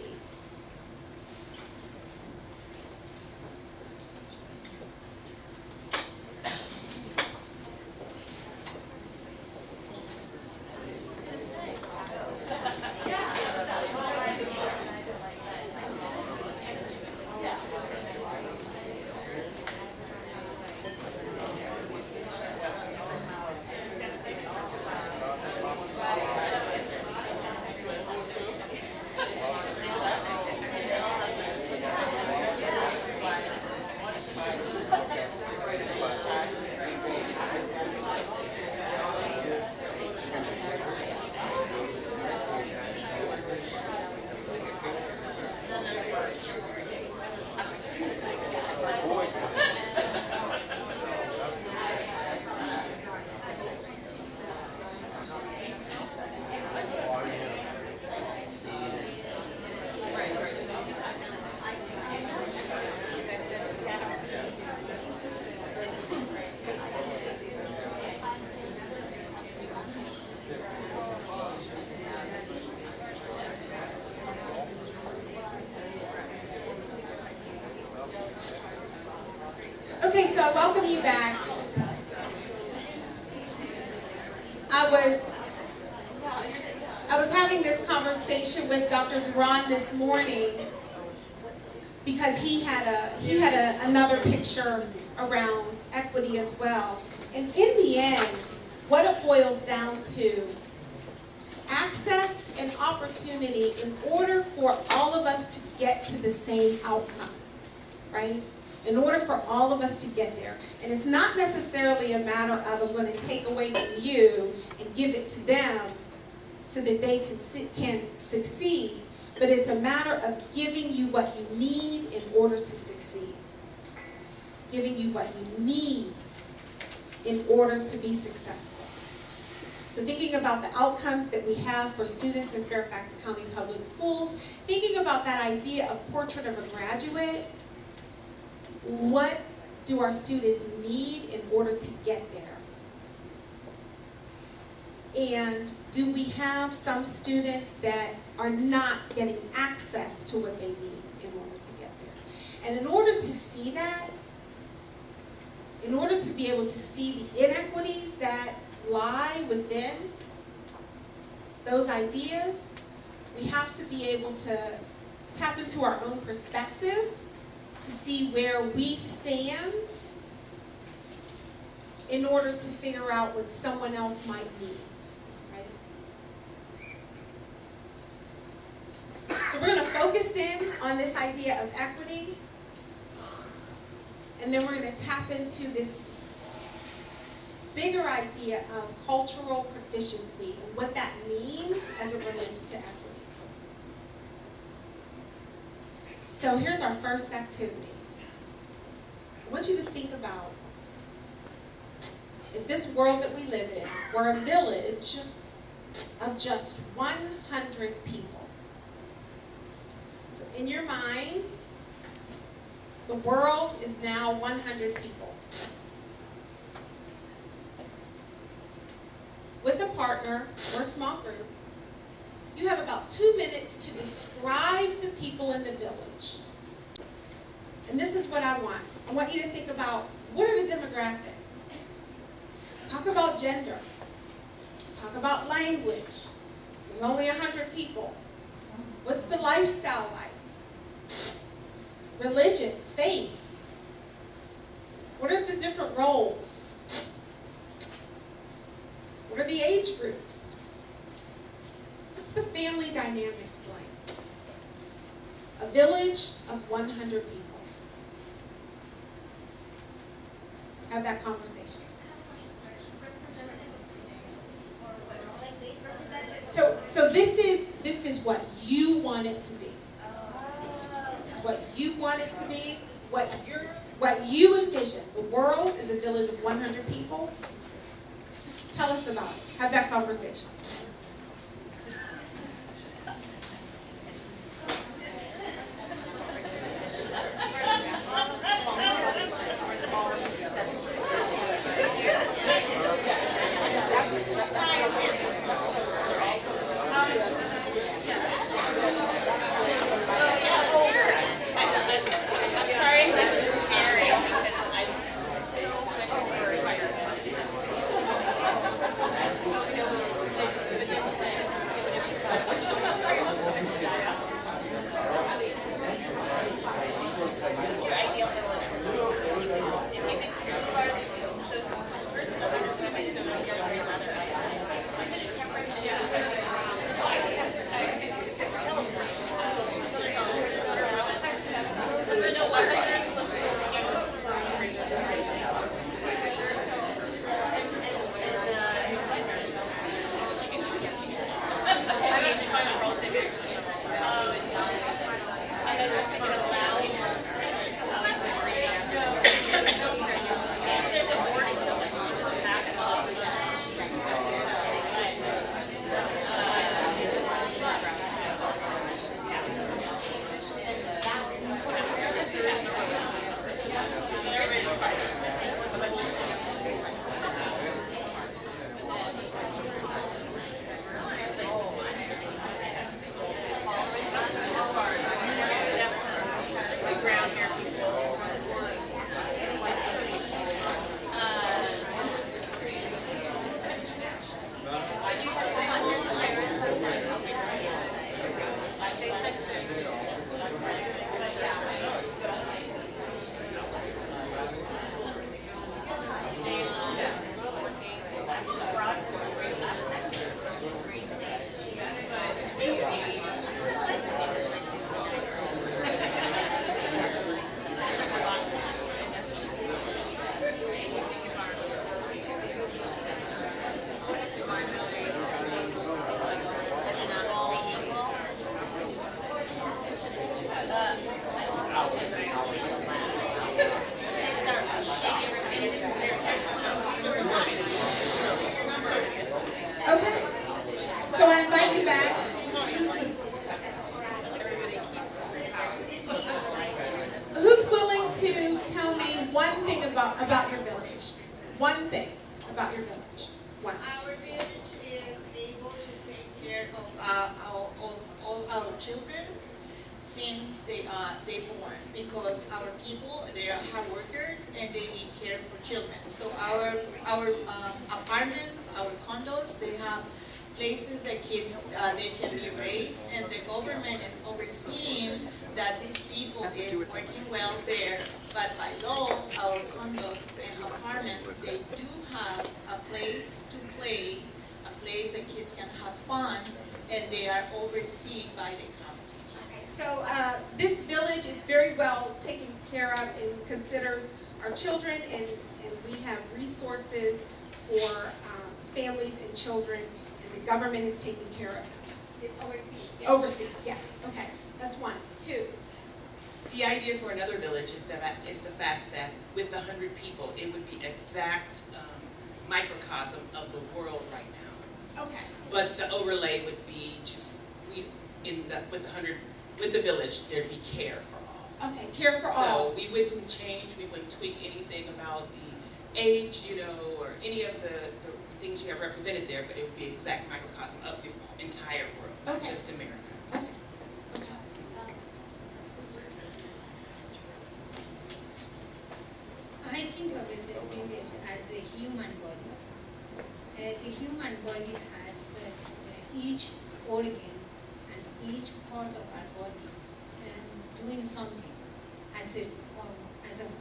Okay, so I welcome you back. I was having this conversation with Dr. Duran this morning because he had another picture around equity as well. And in the end, what it boils down to, access and opportunity in order for all of us to get to the same outcome, right? In order for all of us to get there. And it's not necessarily a matter of I'm going to take away from you and give it to them so that they can succeed, but it's a matter of giving you what you need in order to succeed. Giving you what you need in order to be successful. So thinking about the outcomes that we have for students in Fairfax County Public Schools, thinking about that idea of portrait of a graduate, what do our students need in order to get there? And do we have some students that are not getting access to what they need in order to get there? And in order to see that, in order to be able to see the inequities that lie within those ideas, we have to be able to tap into our own perspective to see where we stand in order to figure out what someone else might need, right? So we're going to focus in on this idea of equity, and then we're going to tap into this bigger idea of cultural proficiency and what that means as it relates to equity. So here's our first activity. I want you to think about if this world that we live in were a village of just 100 people. So in your mind, the world is now 100 people. With a partner or a small group, you have about 2 minutes to describe the people in the village. And this is what I want. I want you to think about, what are the demographics? Talk about gender. Talk about language. There's only 100 people. What's the lifestyle like? Religion, faith. What are the different roles? What are the age groups? What's the family dynamics like? A village of 100 people. Have that conversation. So this is what you want it to be. This is what you want it to be. What you envision. The world is a village of 100 people. Tell us about it. Have that conversation. one thing about your village. One. Our village is able to take care of all our children since they born, because our people, they are hard workers and they need care for children. So our apartments, our condos, they have places that kids they can be raised, and the government is overseeing that these people is working well there. But by law, our condos and apartments, they do have a place to play, a place that kids can have fun, and they are overseen by the county. Okay, so this village is very well taken care of and considers our children, and we have resources for families and children, and the government is taking care of them. It's overseen. Yes. Overseen, yes, okay, that's one. Two. The idea for another village is the fact that with 100 people, it would be exact microcosm of the world right now. Okay. But the overlay would be just with the village, there'd be care for all. Okay, care for all. So we wouldn't change, we wouldn't tweak anything about the age, or any of the things you have represented there, but it would be exact microcosm of the entire world, not just America. Okay. Okay. I think of it, the village as a human body. The human body has each organ and each part of our body doing something. As a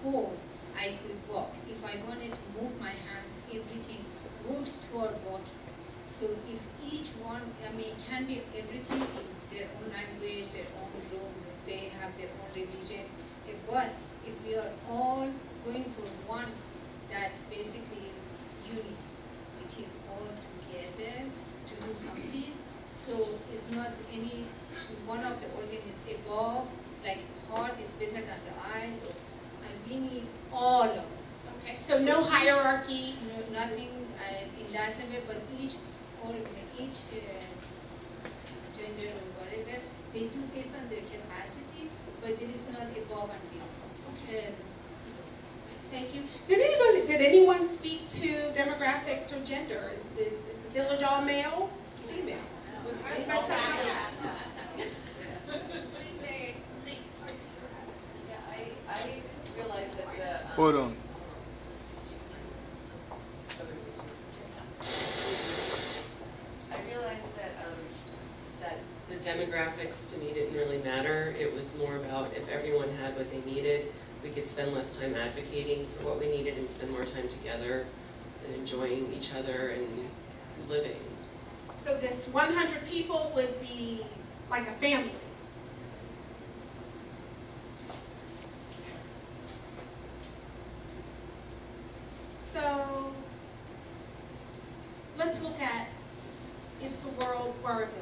whole, I could walk. If I wanted to move my hand, everything works toward walking. So if each one, it can be everything in their own language, their own room, they have their own religion. But if we are all going for one, that basically is unity, which is all together to do something. So it's not any one of the organ is above, like heart is better than the eyes, and we need all of them. Okay, so no hierarchy. No, nothing in that level, but each gender or whatever, they do based on their capacity, but it is not above and beyond. Thank you. Did anyone speak to demographics or gender? Is the village all male, female? Anybody talk about that? We say it's mixed. Yeah, I realized that the Hold on. I realized that the demographics to me didn't really matter. It was more about if everyone had what they needed, we could spend less time advocating for what we needed and spend more time together and enjoying each other and living. So this 100 people would be like a family. So let's look at if the world were a village.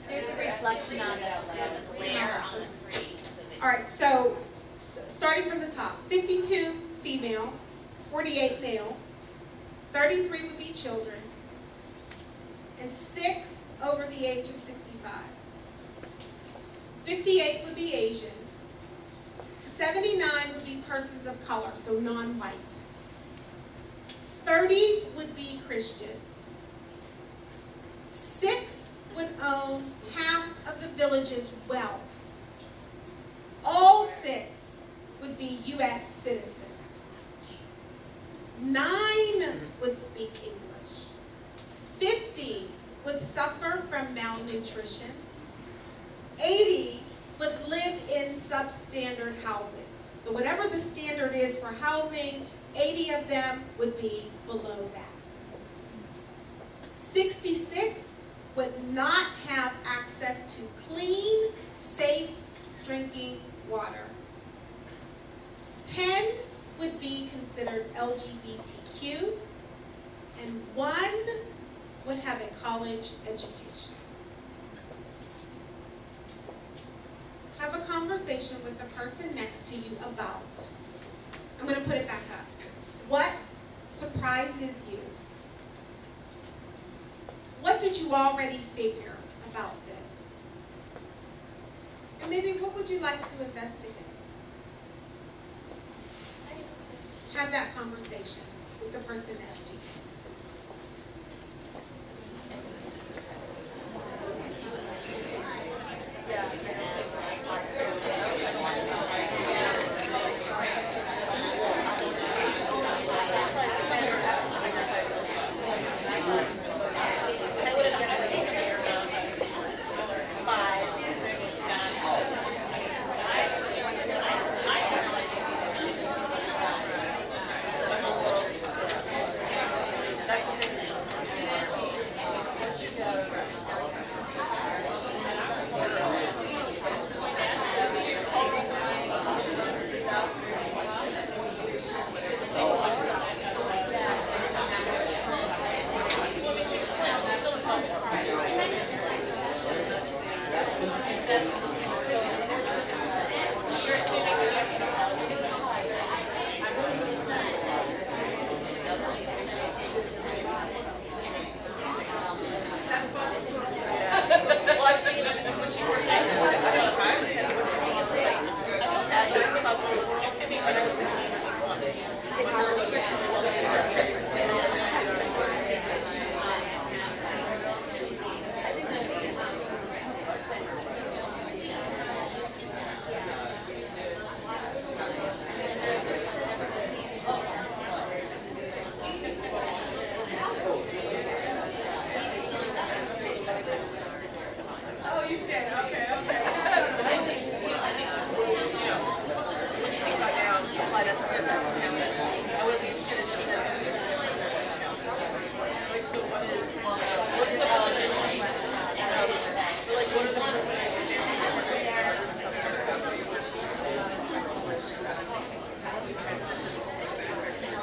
There's a reflection on the glare on the screen. All right, so starting from the top, 52 female, 48 male, 33 would be children, and 6 over the age of 65. 58 would be Asian, 79 would be persons of color, so non-white. 30 would be Christian. 6 would own half of the village's wealth. All 6 would be U.S. citizens. 9 would speak English. 50 would suffer from malnutrition. 80 would live in substandard housing. So whatever the standard is for housing, 80 of them would be below that. 66 would not have access to clean, safe drinking water. 10 would be considered LGBTQ, and 1 would have a college education. Have a conversation with the person next to you about, I'm going to put it back up. What surprises you? What did you already figure about this? And maybe what would you like to investigate? Have that conversation with the person next to you.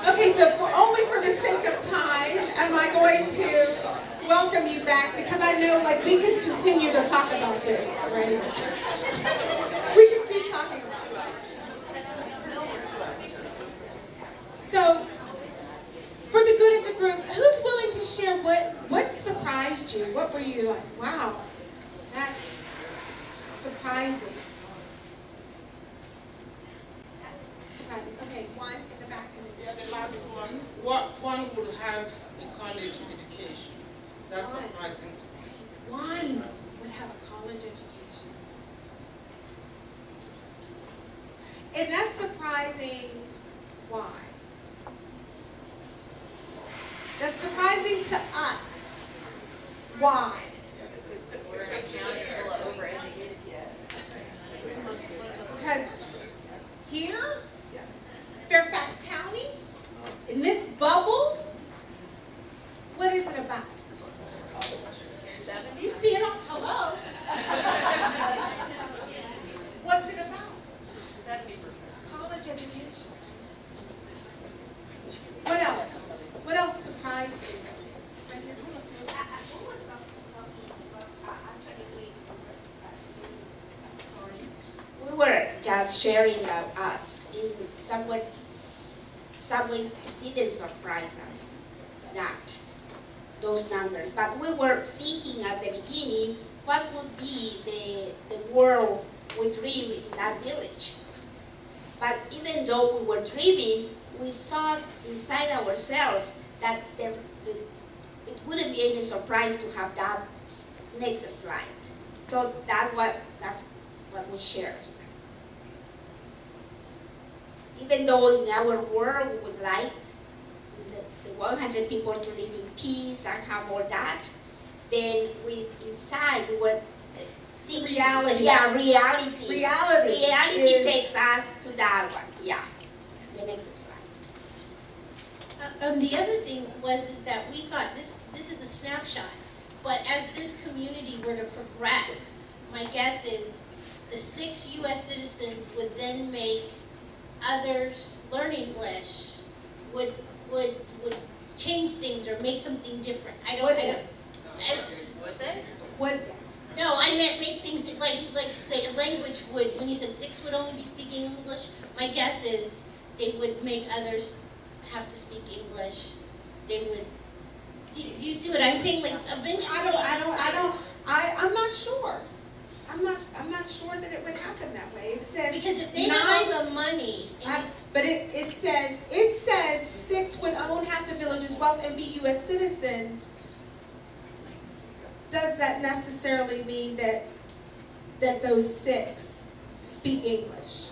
Okay, so only for the sake of time, am I going to welcome you back, because I know we could continue to talk about this, right? We can keep talking about it. So, for the good of the group, who's willing to share what surprised you? What were you like, wow, that's surprising? Surprising. Okay, one in the back and then Yeah, the last one. One would have a college education. That's One. surprising to me. One would have a college education. And that's surprising. Why? That's surprising to us. Why? We're in a county full of overeducated kids. Because here, Fairfax County, in this bubble, what is it about? You see it on, hello? What's it about? College education. What else? What else surprised you? Right here. We were just sharing that in some ways it didn't surprise us that those numbers, but we were thinking at the beginning what would be the world we dream in that village. But even though we were dreaming, we thought inside ourselves that it wouldn't be any surprise to have that next slide. So that's what we share here. Even though in our world we would like the 100 people to live in peace and have all that, then inside we were thinking, Reality. yeah, reality Reality takes us to that one. The other thing is that we thought this is a snapshot, but as this community were to progress, my guess is the 6 U.S. citizens would then make others learn English, would change things or make something different. Would they? Would no, I meant make things like the language would. When you said 6 would only be speaking English, my guess is they would make others have to speak English. They would. Do you see what I'm saying? Like eventually. I'm not sure. I'm not sure that it would happen that way. It says because if they have all the money, but it says 6 would own half the village's wealth and be U.S. citizens. Does that necessarily mean that those 6 speak English?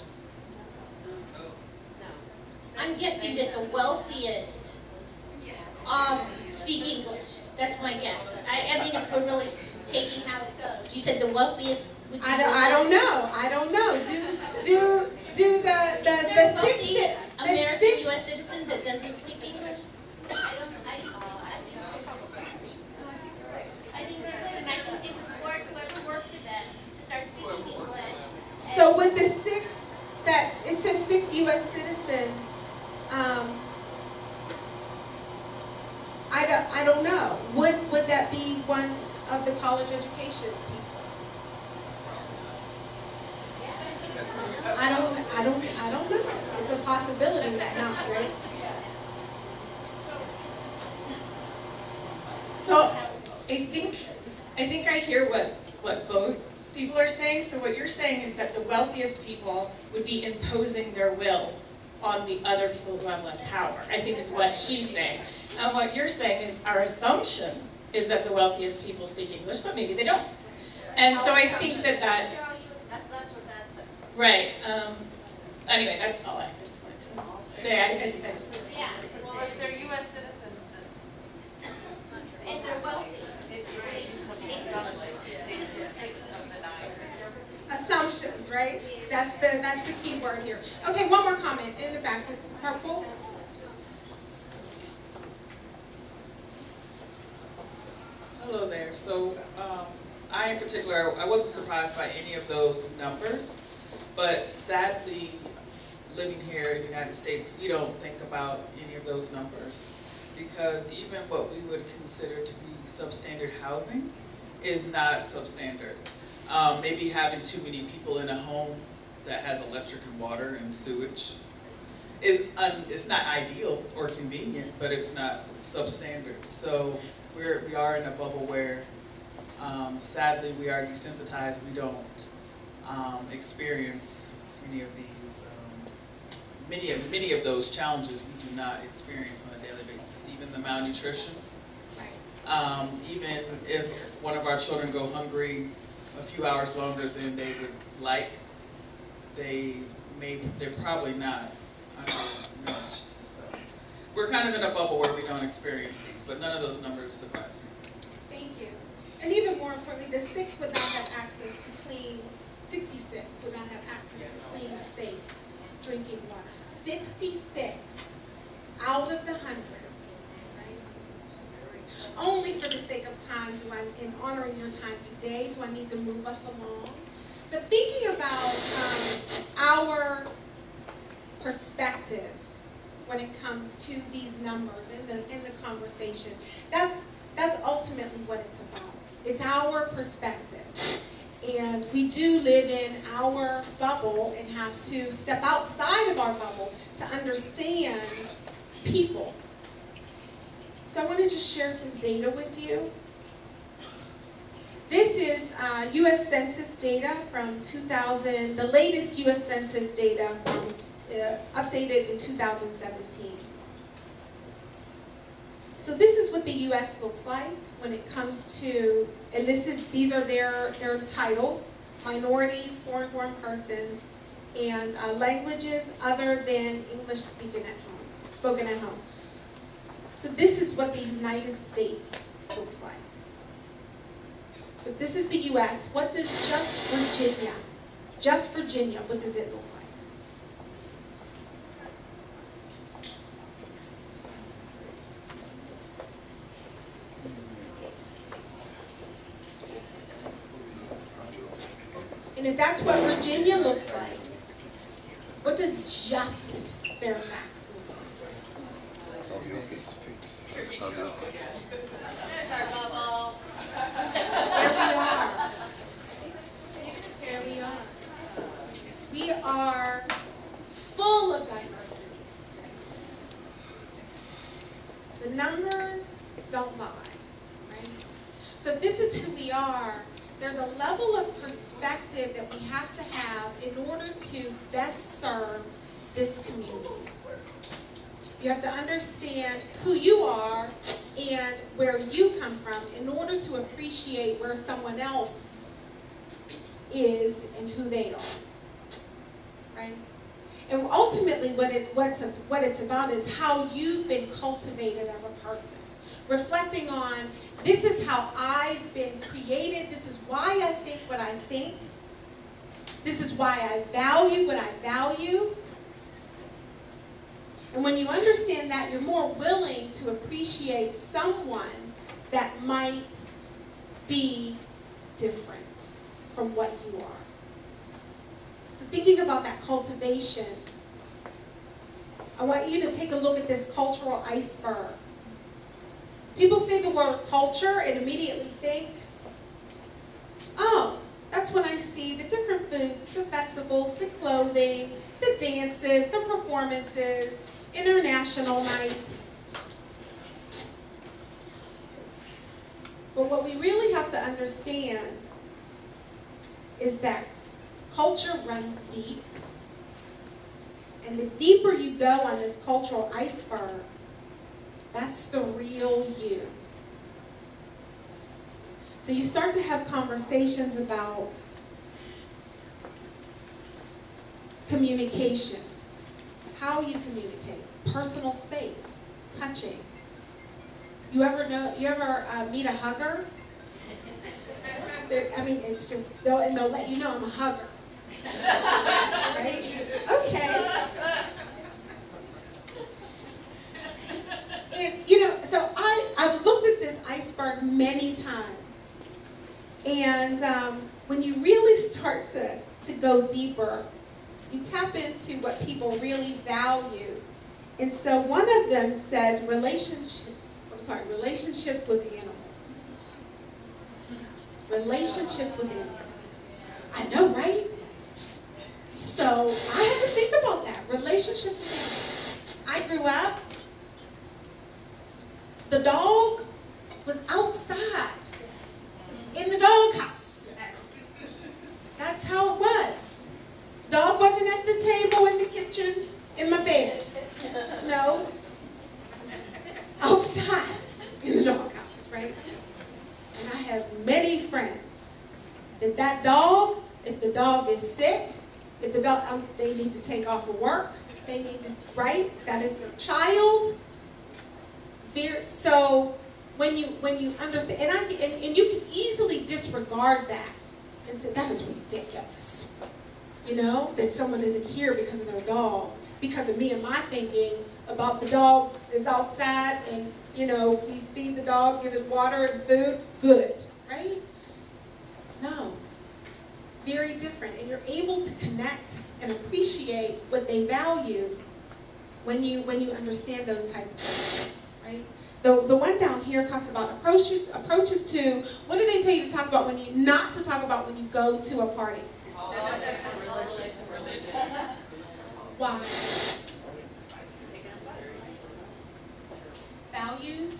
I'm guessing that the wealthiest speak English. That's my guess. I mean, if we're really taking how it goes. You said the wealthiest. I don't know. Do the 6 American U.S. citizen that doesn't speak English? I think they would, and I think it would force whoever worked for them to start speaking English. So with the 6 that it says 6 U.S. citizens, I don't know. Would that be one of the college education people? I don't know. It's a possibility that not, right? So I think I hear what both people are saying. So what you're saying is that the wealthiest people would be imposing their will on the other people who have less power, I think is what she's saying. And what you're saying is our assumption is that the wealthiest people speak English, but maybe they don't. And so I think that's right. Anyway, that's all I just wanted to say. Yeah, well, if they're U.S. citizens, and they're wealthy. Assumptions, right? That's the key word here. Okay, one more comment in the back. It's purple. Hello there. So I in particular, I wasn't surprised by any of those numbers, but sadly, living here in the United States, we don't think about any of those numbers because even what we would consider to be substandard housing is not substandard. Maybe having too many people in a home that has electric and water and sewage is it's not ideal or convenient, but it's not substandard. So we are in a bubble where sadly we are desensitized. We don't experience any of these many of those challenges we do not experience on a daily basis. Even the malnutrition. Even if one of our children go hungry a few hours longer than they would like, they're probably not undernourished. So we're kind of in a bubble where we don't experience these, but none of those numbers surprise me. Thank you. And even more importantly, the 6 would not have access to clean, 66 would not have access to clean, safe drinking water. 66 out of the 100. Only for the sake of time in honoring your time today, do I need to move us along. But thinking about our perspective when it comes to these numbers in the conversation, that's ultimately what it's about. It's our perspective. And we do live in our bubble and have to step outside of our bubble to understand people. So I want to just share some data with you. This is U.S. Census data from 2000, the latest U.S. Census data from, updated in 2017. So this is what the U.S. looks like when it comes to, and these are their titles: minorities, foreign-born persons, and languages other than English spoken at home. So this is what the United States looks like. So this is the U.S. What does just Virginia, what does it look like? And if that's what Virginia looks like, what does just Fairfax look like? There's our bubble. Here we are. We are full of diversity. The numbers don't lie, right? So if this is who we are, there's a level of perspective that we have to have in order to best serve this community. You have to understand who you are and where you come from in order to appreciate where someone else is and who they are, right? And ultimately what it's about is how you've been cultivated as a person. Reflecting on, this is how I've been created, this is why I think what I think, this is why I value what I value. And when you understand that, you're more willing to appreciate someone that might be different from what you are. So thinking about that cultivation, I want you to take a look at this cultural iceberg. People say the word culture and immediately think, oh, that's when I see the different foods, the festivals, the clothing, the dances, the performances, international night. But what we really have to understand is that culture runs deep. And the deeper you go on this cultural iceberg, that's the real you. So you start to have conversations about communication, how you communicate, personal space, touching. You ever meet a hugger? It's just, they'll let you know I'm a hugger. Right? Okay. And, so I've looked at this iceberg many times. And when you really start to go deeper, you tap into what people really value. And so one of them says relationships with animals. Relationships with animals. I know, right? So I have to think about that. Relationships with animals. I grew up, the dog was outside in the doghouse. That's how it was. Dog wasn't at the table in the kitchen in my bed. No. Outside in the doghouse, right? And I have many friends that dog, if the dog is sick, if the dog, they need to take off of work, they need to, right? That is their child. So when you understand, and you can easily disregard that and say, that is ridiculous. That someone isn't here because of their dog, because of me and my thinking about the dog is outside and, we feed the dog, give it water and food, good, right? No, very different. And you're able to connect and appreciate what they value when you understand those type of things, right? The one down here talks about approaches to, what do they tell you to talk about not to talk about when you go to a party? Religion. Why? Values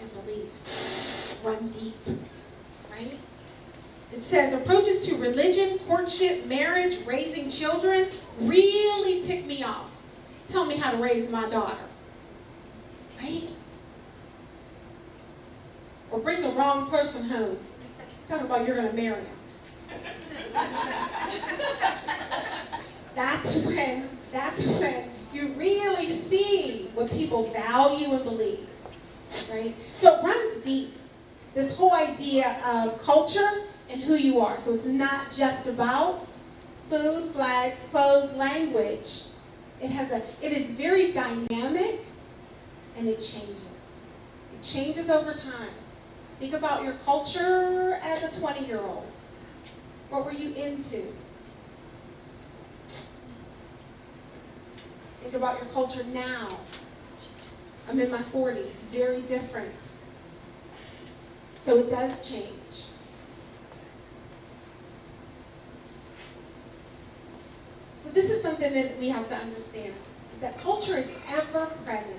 and beliefs run deep, right? It says approaches to religion, courtship, marriage, raising children really tick me off. Tell me how to raise my daughter, right? Or bring the wrong person home. Talk about you're going to marry him. That's when you really see what people value and believe, right? So it runs deep, this whole idea of culture and who you are. So it's not just about food, flags, clothes, language. It is very dynamic and it changes. It changes over time. Think about your culture as a 20-year-old. What were you into? Think about your culture now. I'm in my 40s, very different. So it does change. So this is something that we have to understand, is that culture is ever present.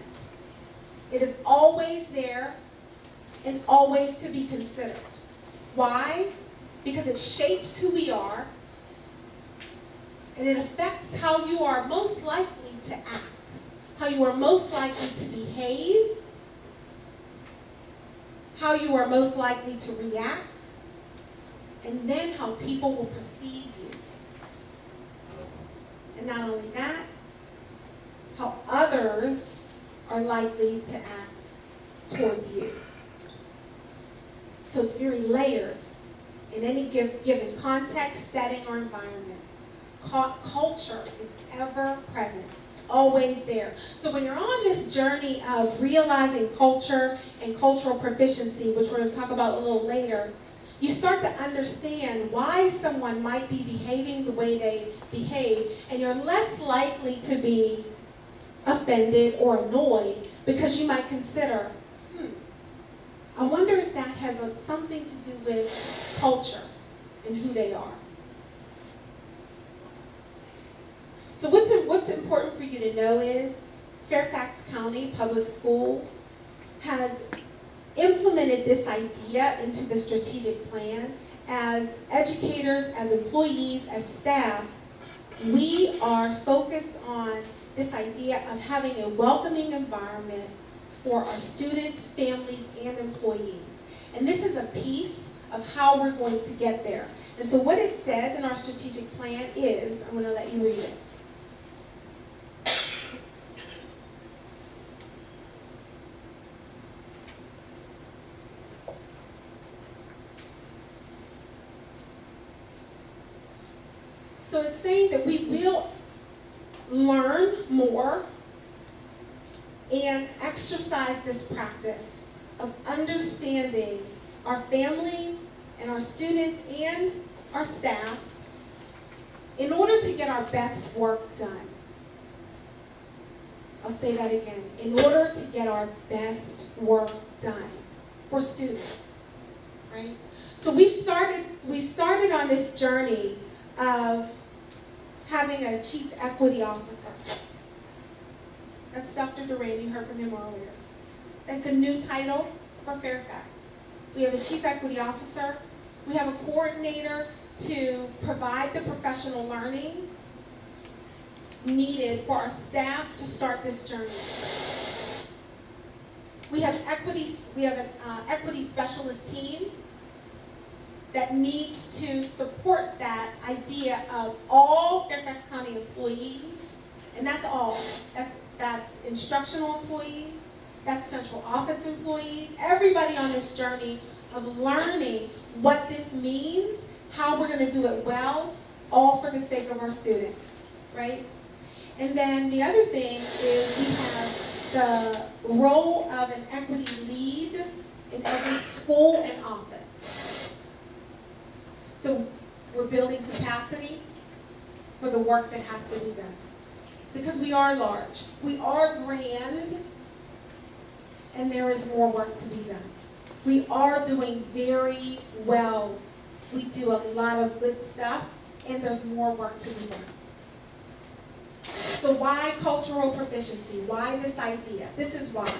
It is always there and always to be considered. Why? Because it shapes who we are, and it affects how you are most likely to act, how you are most likely to behave, how you are most likely to react, and then how people will perceive you. And not only that, how others are likely to act towards you. So it's very layered in any given context, setting, or environment. Culture is ever present, always there. So when you're on this journey of realizing culture and cultural proficiency, which we're going to talk about a little later, you start to understand why someone might be behaving the way they behave, and you're less likely to be offended or annoyed because you might consider, I wonder if that has something to do with culture and who they are. So what's important for you to know is Fairfax County Public Schools has implemented this idea into the strategic plan. As educators, as employees, as staff, we are focused on this idea of having a welcoming environment for our students, families, and employees. And this is a piece of how we're going to get there. And so what it says in our strategic plan is, I'm going to let you read it. So it's saying that we will learn more and exercise this practice of understanding our families and our students and our staff in order to get our best work done. I'll say that again. In order to get our best work done for students, right? So we started on this journey of having a chief equity officer. That's Dr. Duran, you heard from him earlier. That's a new title for Fairfax. We have a chief equity officer. We have a coordinator to provide the professional learning needed for our staff to start this journey. We have an equity specialist team that needs to support that idea of all Fairfax County employees, and that's all. That's instructional employees, that's central office employees, everybody on this journey of learning what this means, how we're going to do it well, all for the sake of our students, right? And then the other thing is we have the role of an equity lead in every school and office. So we're building capacity for the work that has to be done. Because we are large, we are grand, and there is more work to be done. We are doing very well. We do a lot of good stuff, and there's more work to be done. So why cultural proficiency? Why this idea? This is why.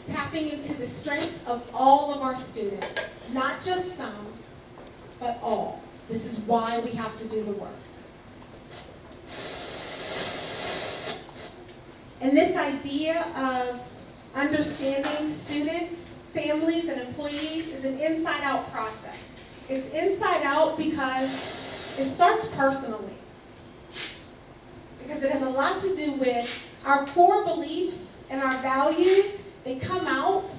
Tapping into the strengths of all of our students, not just some, but all. This is why we have to do the work. And this idea of understanding students, families, and employees is an inside-out process. It's inside out because it starts personally. Because it has a lot to do with Our core beliefs and our values, they come out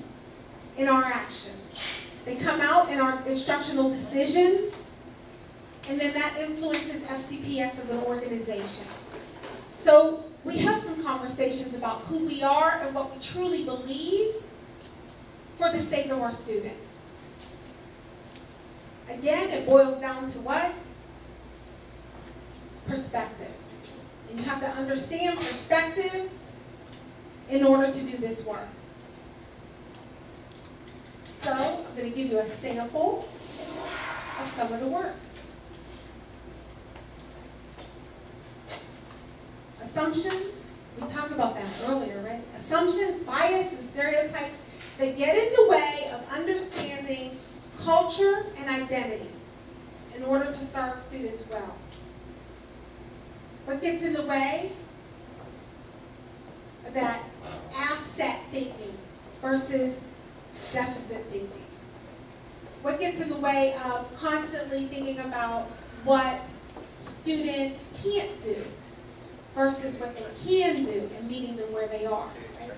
in our actions. They come out in our instructional decisions, and then that influences FCPS as an organization. So we have some conversations about who we are and what we truly believe for the sake of our students. Again, it boils down to what? Perspective. And you have to understand perspective in order to do this work. So I'm going to give you a sample of some of the work. Assumptions, we talked about that earlier, right? Assumptions, bias, and stereotypes that get in the way of understanding culture and identity in order to serve students well. What gets in the way of that asset thinking versus deficit thinking? What gets in the way of constantly thinking about what students can't do versus what they can do and meeting them where they are? Right?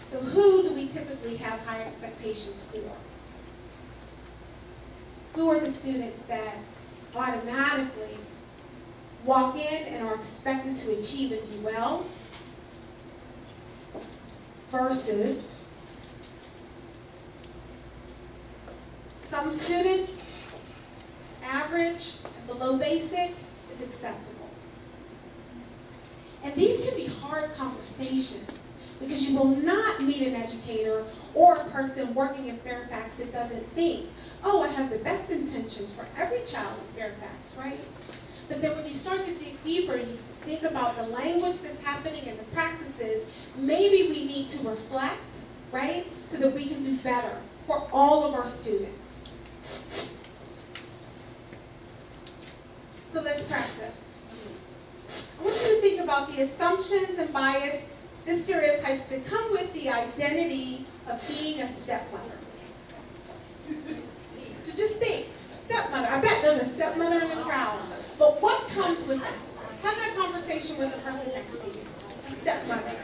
So who do we typically have high expectations for? Who are the students that automatically walk in and are expected to achieve and do well versus some students, average and below basic is acceptable. And these can be hard conversations because you will not meet an educator or a person working in Fairfax that doesn't think, oh, I have the best intentions for every child in Fairfax, right? But then when you start to dig deeper and you think about the language that's happening and the practices, maybe we need to reflect, right? So that we can do better for all of our students. So let's practice. I want you to think about the assumptions and bias, the stereotypes that come with the identity of being a stepmother. So just think, stepmother. I bet there's a stepmother in the crowd. But what comes with that? Have that conversation with the person next to you. A stepmother.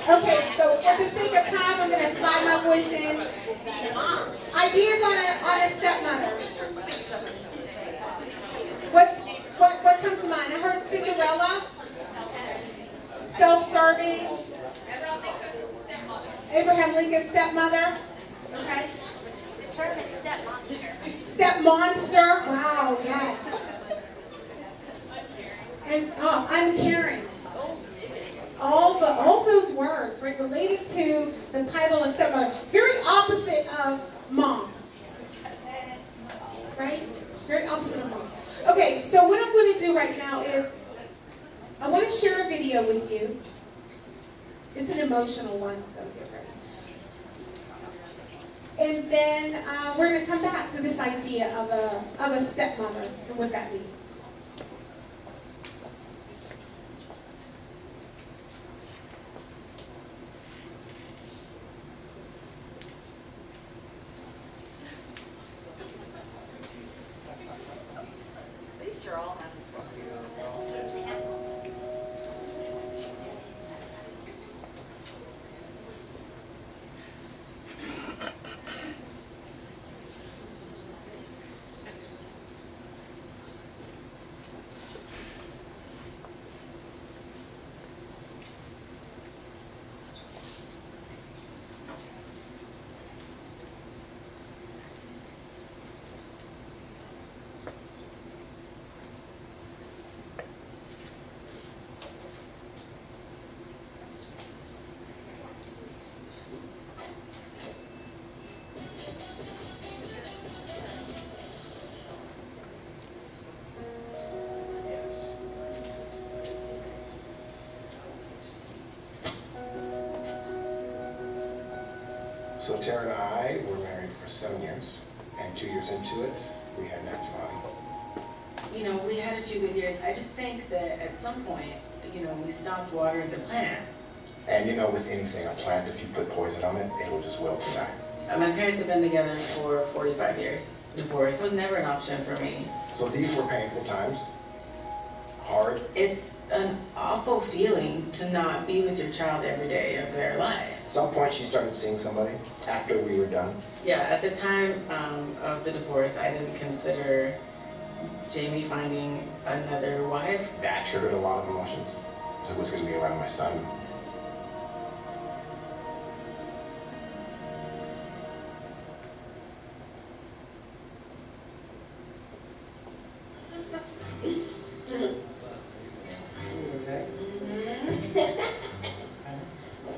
Okay, so for the sake of time, I'm going to slide my voice in. Ideas on a stepmother. What comes to mind? I heard Cinderella, self-serving, Abraham Lincoln's stepmother. Okay. Stepmonster. Wow, yes. And uncaring. All those words, right, related to the title of stepmother. Very opposite of mom. Right? Very opposite of mom. Okay, so what I'm going to do right now is I want to share a video with you. It's an emotional one, so get ready. And then we're going to come back to this idea of a stepmother and what that means. You're all having fun. So Tara and I were married for 7 years, and 2 years into it, we had Nack's body. You know, we had a few good years. I just think that at some point, you know, we stopped watering the plant. And you know, with anything, a plant, if you put poison on it, it'll just wilt and die. My parents have been together for 45 years. Divorce was never an option for me. So these were painful times, hard. It's an awful feeling to not be with your child every day of their life. At some point she started seeing somebody after we were done. Yeah, at the time of the divorce, I didn't consider Jamie finding another wife. That triggered a lot of emotions. So who's going to be around my son?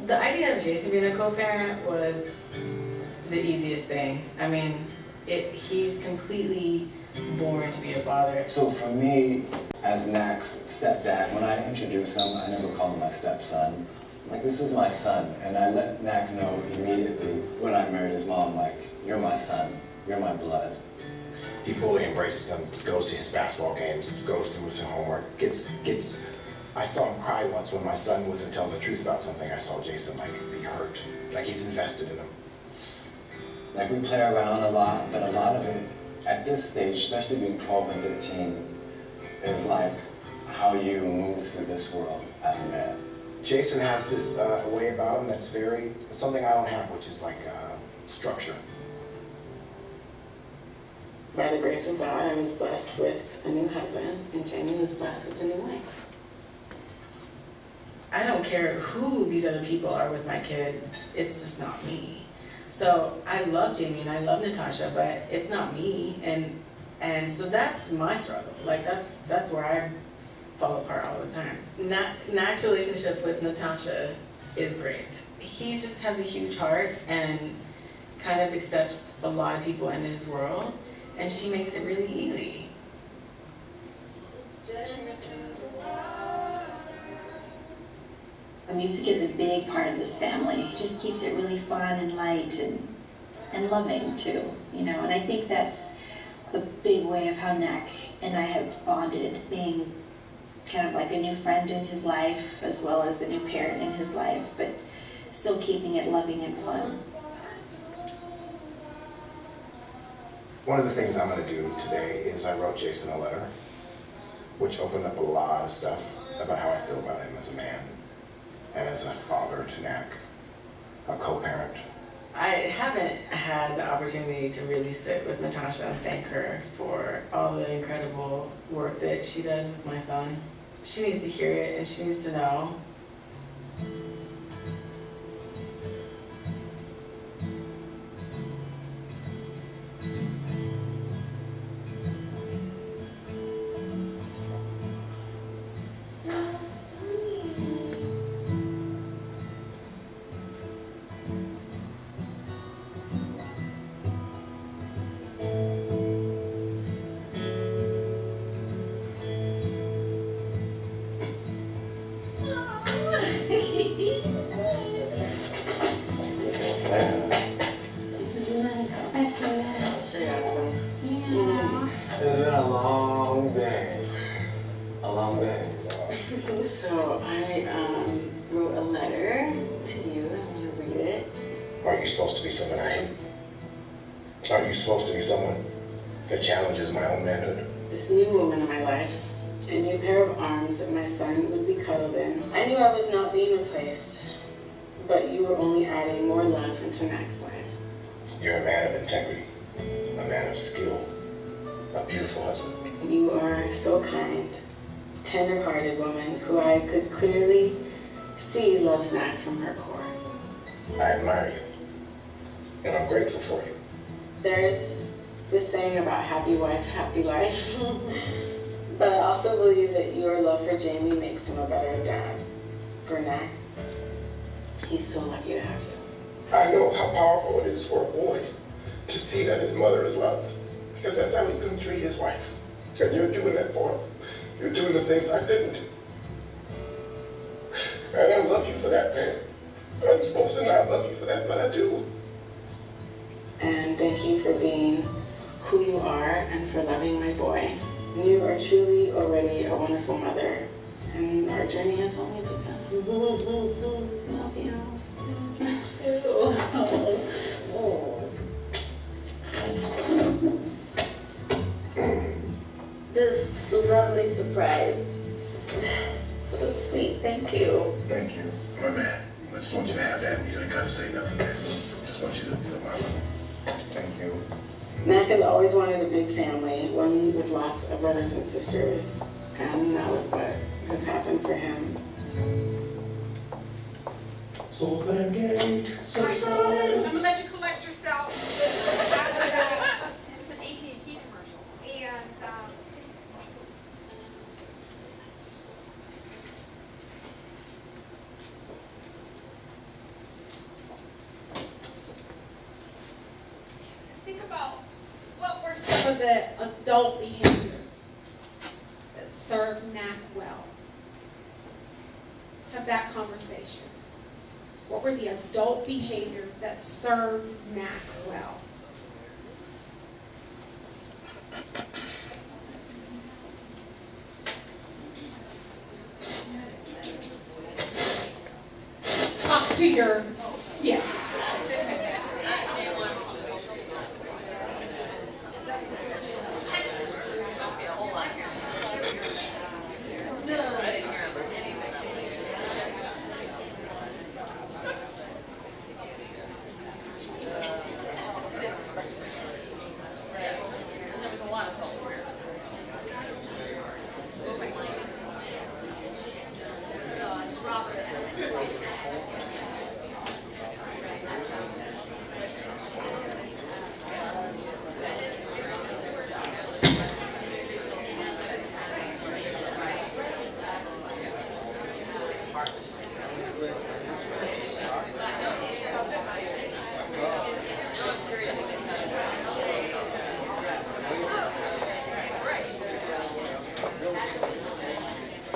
The idea of Jason being a co-parent was the easiest thing. I mean, he's completely born to be a father. So for me, as Nack's stepdad, when I introduce him, I never call him my stepson. Like, this is my son, and I let Nack know immediately when I married his mom, like, you're my son, you're my blood. He fully embraces him, goes to his basketball games, goes through his homework, gets. I saw him cry once when my son wasn't telling the truth about something. I saw Jason, like, be hurt, like he's invested in him. Like, we play around a lot, but a lot of it, at this stage, especially being 12 and 13, is like how you move through this world as a man. Jason has this way about him that's something I don't have, which is like structure. By the grace of God, I was blessed with a new husband, and Jamie was blessed with a new wife. I don't care who these other people are with my kid, it's just not me. So I love Jamie and I love Natasha, but it's not me, and so that's my struggle. Like that's where I fall apart all the time. Nack's relationship with Natasha is great. He just has a huge heart and kind of accepts a lot of people into his world, and she makes it really easy. Music is a big part of this family. It just keeps it really fun and light and loving too, you know. And I think that's a big way of how Nack and I have bonded, being kind of like a new friend in his life as well as a new parent in his life, but still keeping it loving and fun. One of the things I'm going to do today is I wrote Jason a letter, which opened up a lot of stuff about how I feel about him as a man and as a father to Nack, a co-parent. I haven't had the opportunity to really sit with Natasha and thank her for all the incredible work that she does with my son. She needs to hear it and she needs to know. It's been a long day. A long day. So I wrote a letter to you. I'm going to read it. Aren't you supposed to be someone I hate? Aren't you supposed to be someone that challenges my own manhood? This new woman in my life, a new pair of arms that my son would be cuddled in. I knew I was not being replaced, but you were only adding more love into Nack's life. You're a man of integrity, a man of skill, a beautiful husband. You are so kind, tender-hearted woman who I could clearly see loves Nack from her core. I admire you, and I'm grateful for you. There's this saying about happy wife, happy life, but I also believe that your love for Jamie makes him a better dad for Nack. He's so lucky to have you. I know how powerful it is for a boy to see that his mother is loved, because that's how he's going to treat his wife. And you're doing that for him. You're doing the things I couldn't do. And I love you for that, man. I'm supposed to not love you for that, but I do. And thank you for being who you are and for loving my boy. You are truly already a wonderful mother, and our journey has only begun. Love you. This lovely surprise. So sweet, thank you. Thank you. My man, I just want you to have that. You ain't gotta say nothing, man. Just want you to feel my love. Thank you. Mac has always wanted a big family, one with lots of brothers and sisters, and now look what has happened for him. So pancake, I'm gonna let you collect yourself. It's an AT&T commercial. And think about what were some of the adult behaviors that serve NAC well. Have that conversation. What were the adult behaviors that served NAC well? Talk to your, yeah.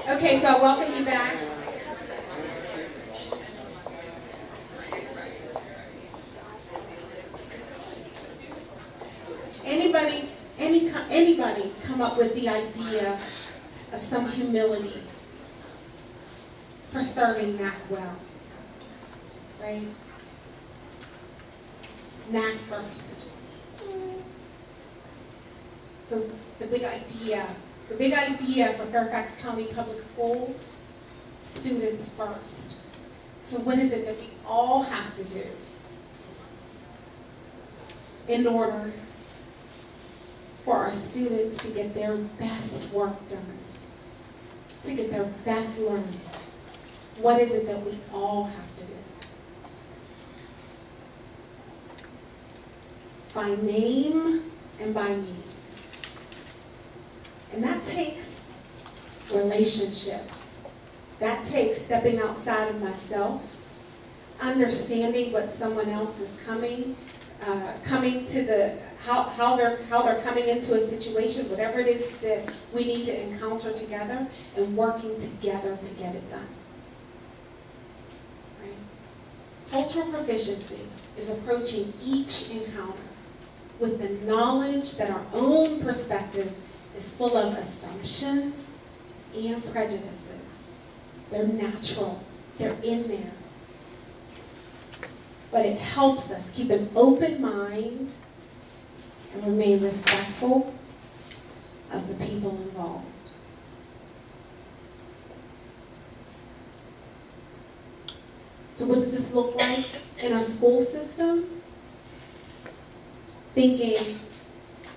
Okay, so I welcome you back. Anybody come up with the idea of some humility for serving NAC well? Right? NAC first. So the big idea for Fairfax County Public Schools, students first. So what is it that we all have to do in order for our students to get their best work done, to get their best learning? What is it that we all have to do? By name and by need. And that takes relationships. That takes stepping outside of myself, understanding what someone else is coming to the how they're coming into a situation, whatever it is that we need to encounter together, and working together to get it done. Right? Cultural proficiency is approaching each encounter with the knowledge that our own perspective is full of assumptions and prejudices. They're natural. They're in there. But it helps us keep an open mind and remain respectful of the people involved. So what does this look like in our school system? Thinking,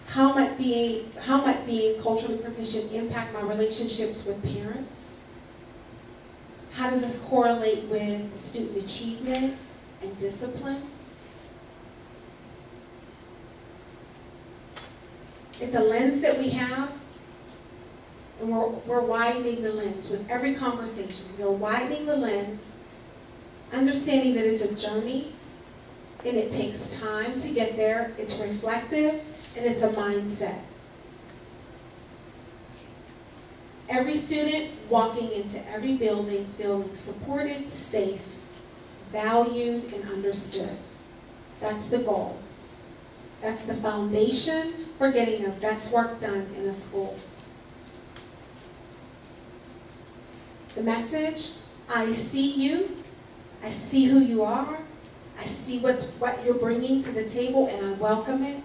how might being culturally proficient impact my relationships with parents? How does this correlate with student achievement and discipline? It's a lens that we have, and we're widening the lens with every conversation. We're widening the lens, understanding that it's a journey, and it takes time to get there. It's reflective, and it's a mindset. Every student walking into every building feeling supported, safe, valued, and understood. That's the goal. That's the foundation for getting the best work done in a school. The message, I see you, I see who you are, I see what you're bringing to the table, and I welcome it.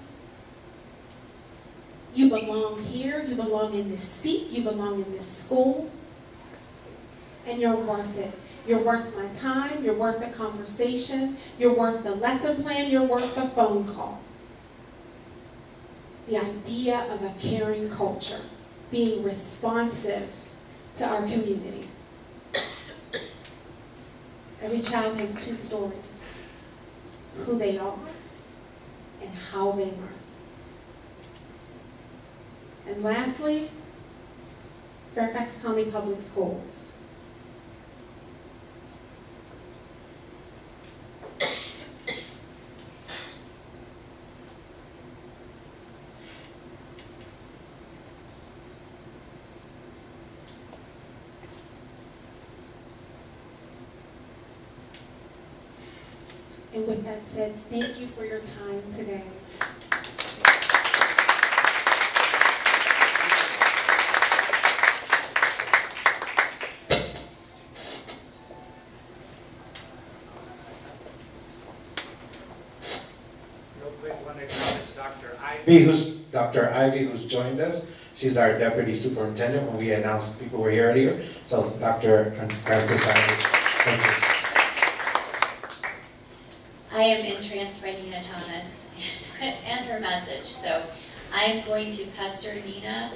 You belong here, you belong in this seat, you belong in this school, and you're worth it. You're worth my time, you're worth the conversation, you're worth the lesson plan, you're worth the phone call. The idea of a caring culture, being responsive to our community. Every child has two stories, who they are and how they learn. And lastly, Fairfax County Public Schools. And with that said, thank you for your time today. Real quick, I want to acknowledge Dr. Ivy, who's joined us. She's our deputy superintendent when we announced people were here earlier. So Dr. Francis Ivy, thank you. I am in trance by Nina Thomas and her message. So I'm going to pester Nina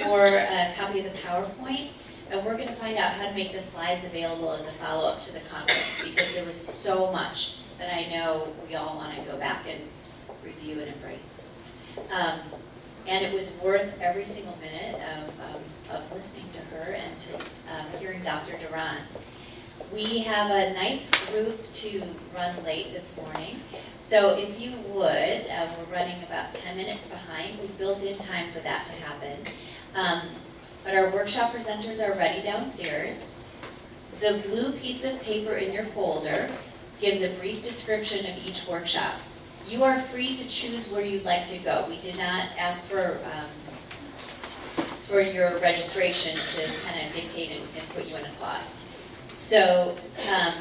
for a copy of the PowerPoint, and we're going to find out how to make the slides available as a follow-up to the conference, because there was so much that I know we all want to go back and review and embrace. And it was worth every single minute of listening to her and to hearing Dr. Duran. We have a nice group to run late this morning. So if you would, we're running about 10 minutes behind. We've built in time for that to happen. But our workshop presenters are ready downstairs. The blue piece of paper in your folder gives a brief description of each workshop. You are free to choose where you'd like to go. We did not ask for your registration to kind of dictate and put you in a slot. So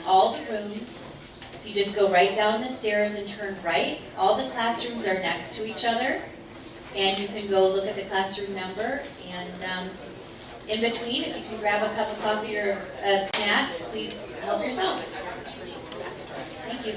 all the rooms, if you just go right down the stairs and turn right, all the classrooms are next to each other, and you can go look at the classroom number. And in between, if you can grab a cup of coffee or a snack, please help yourself. Thank you.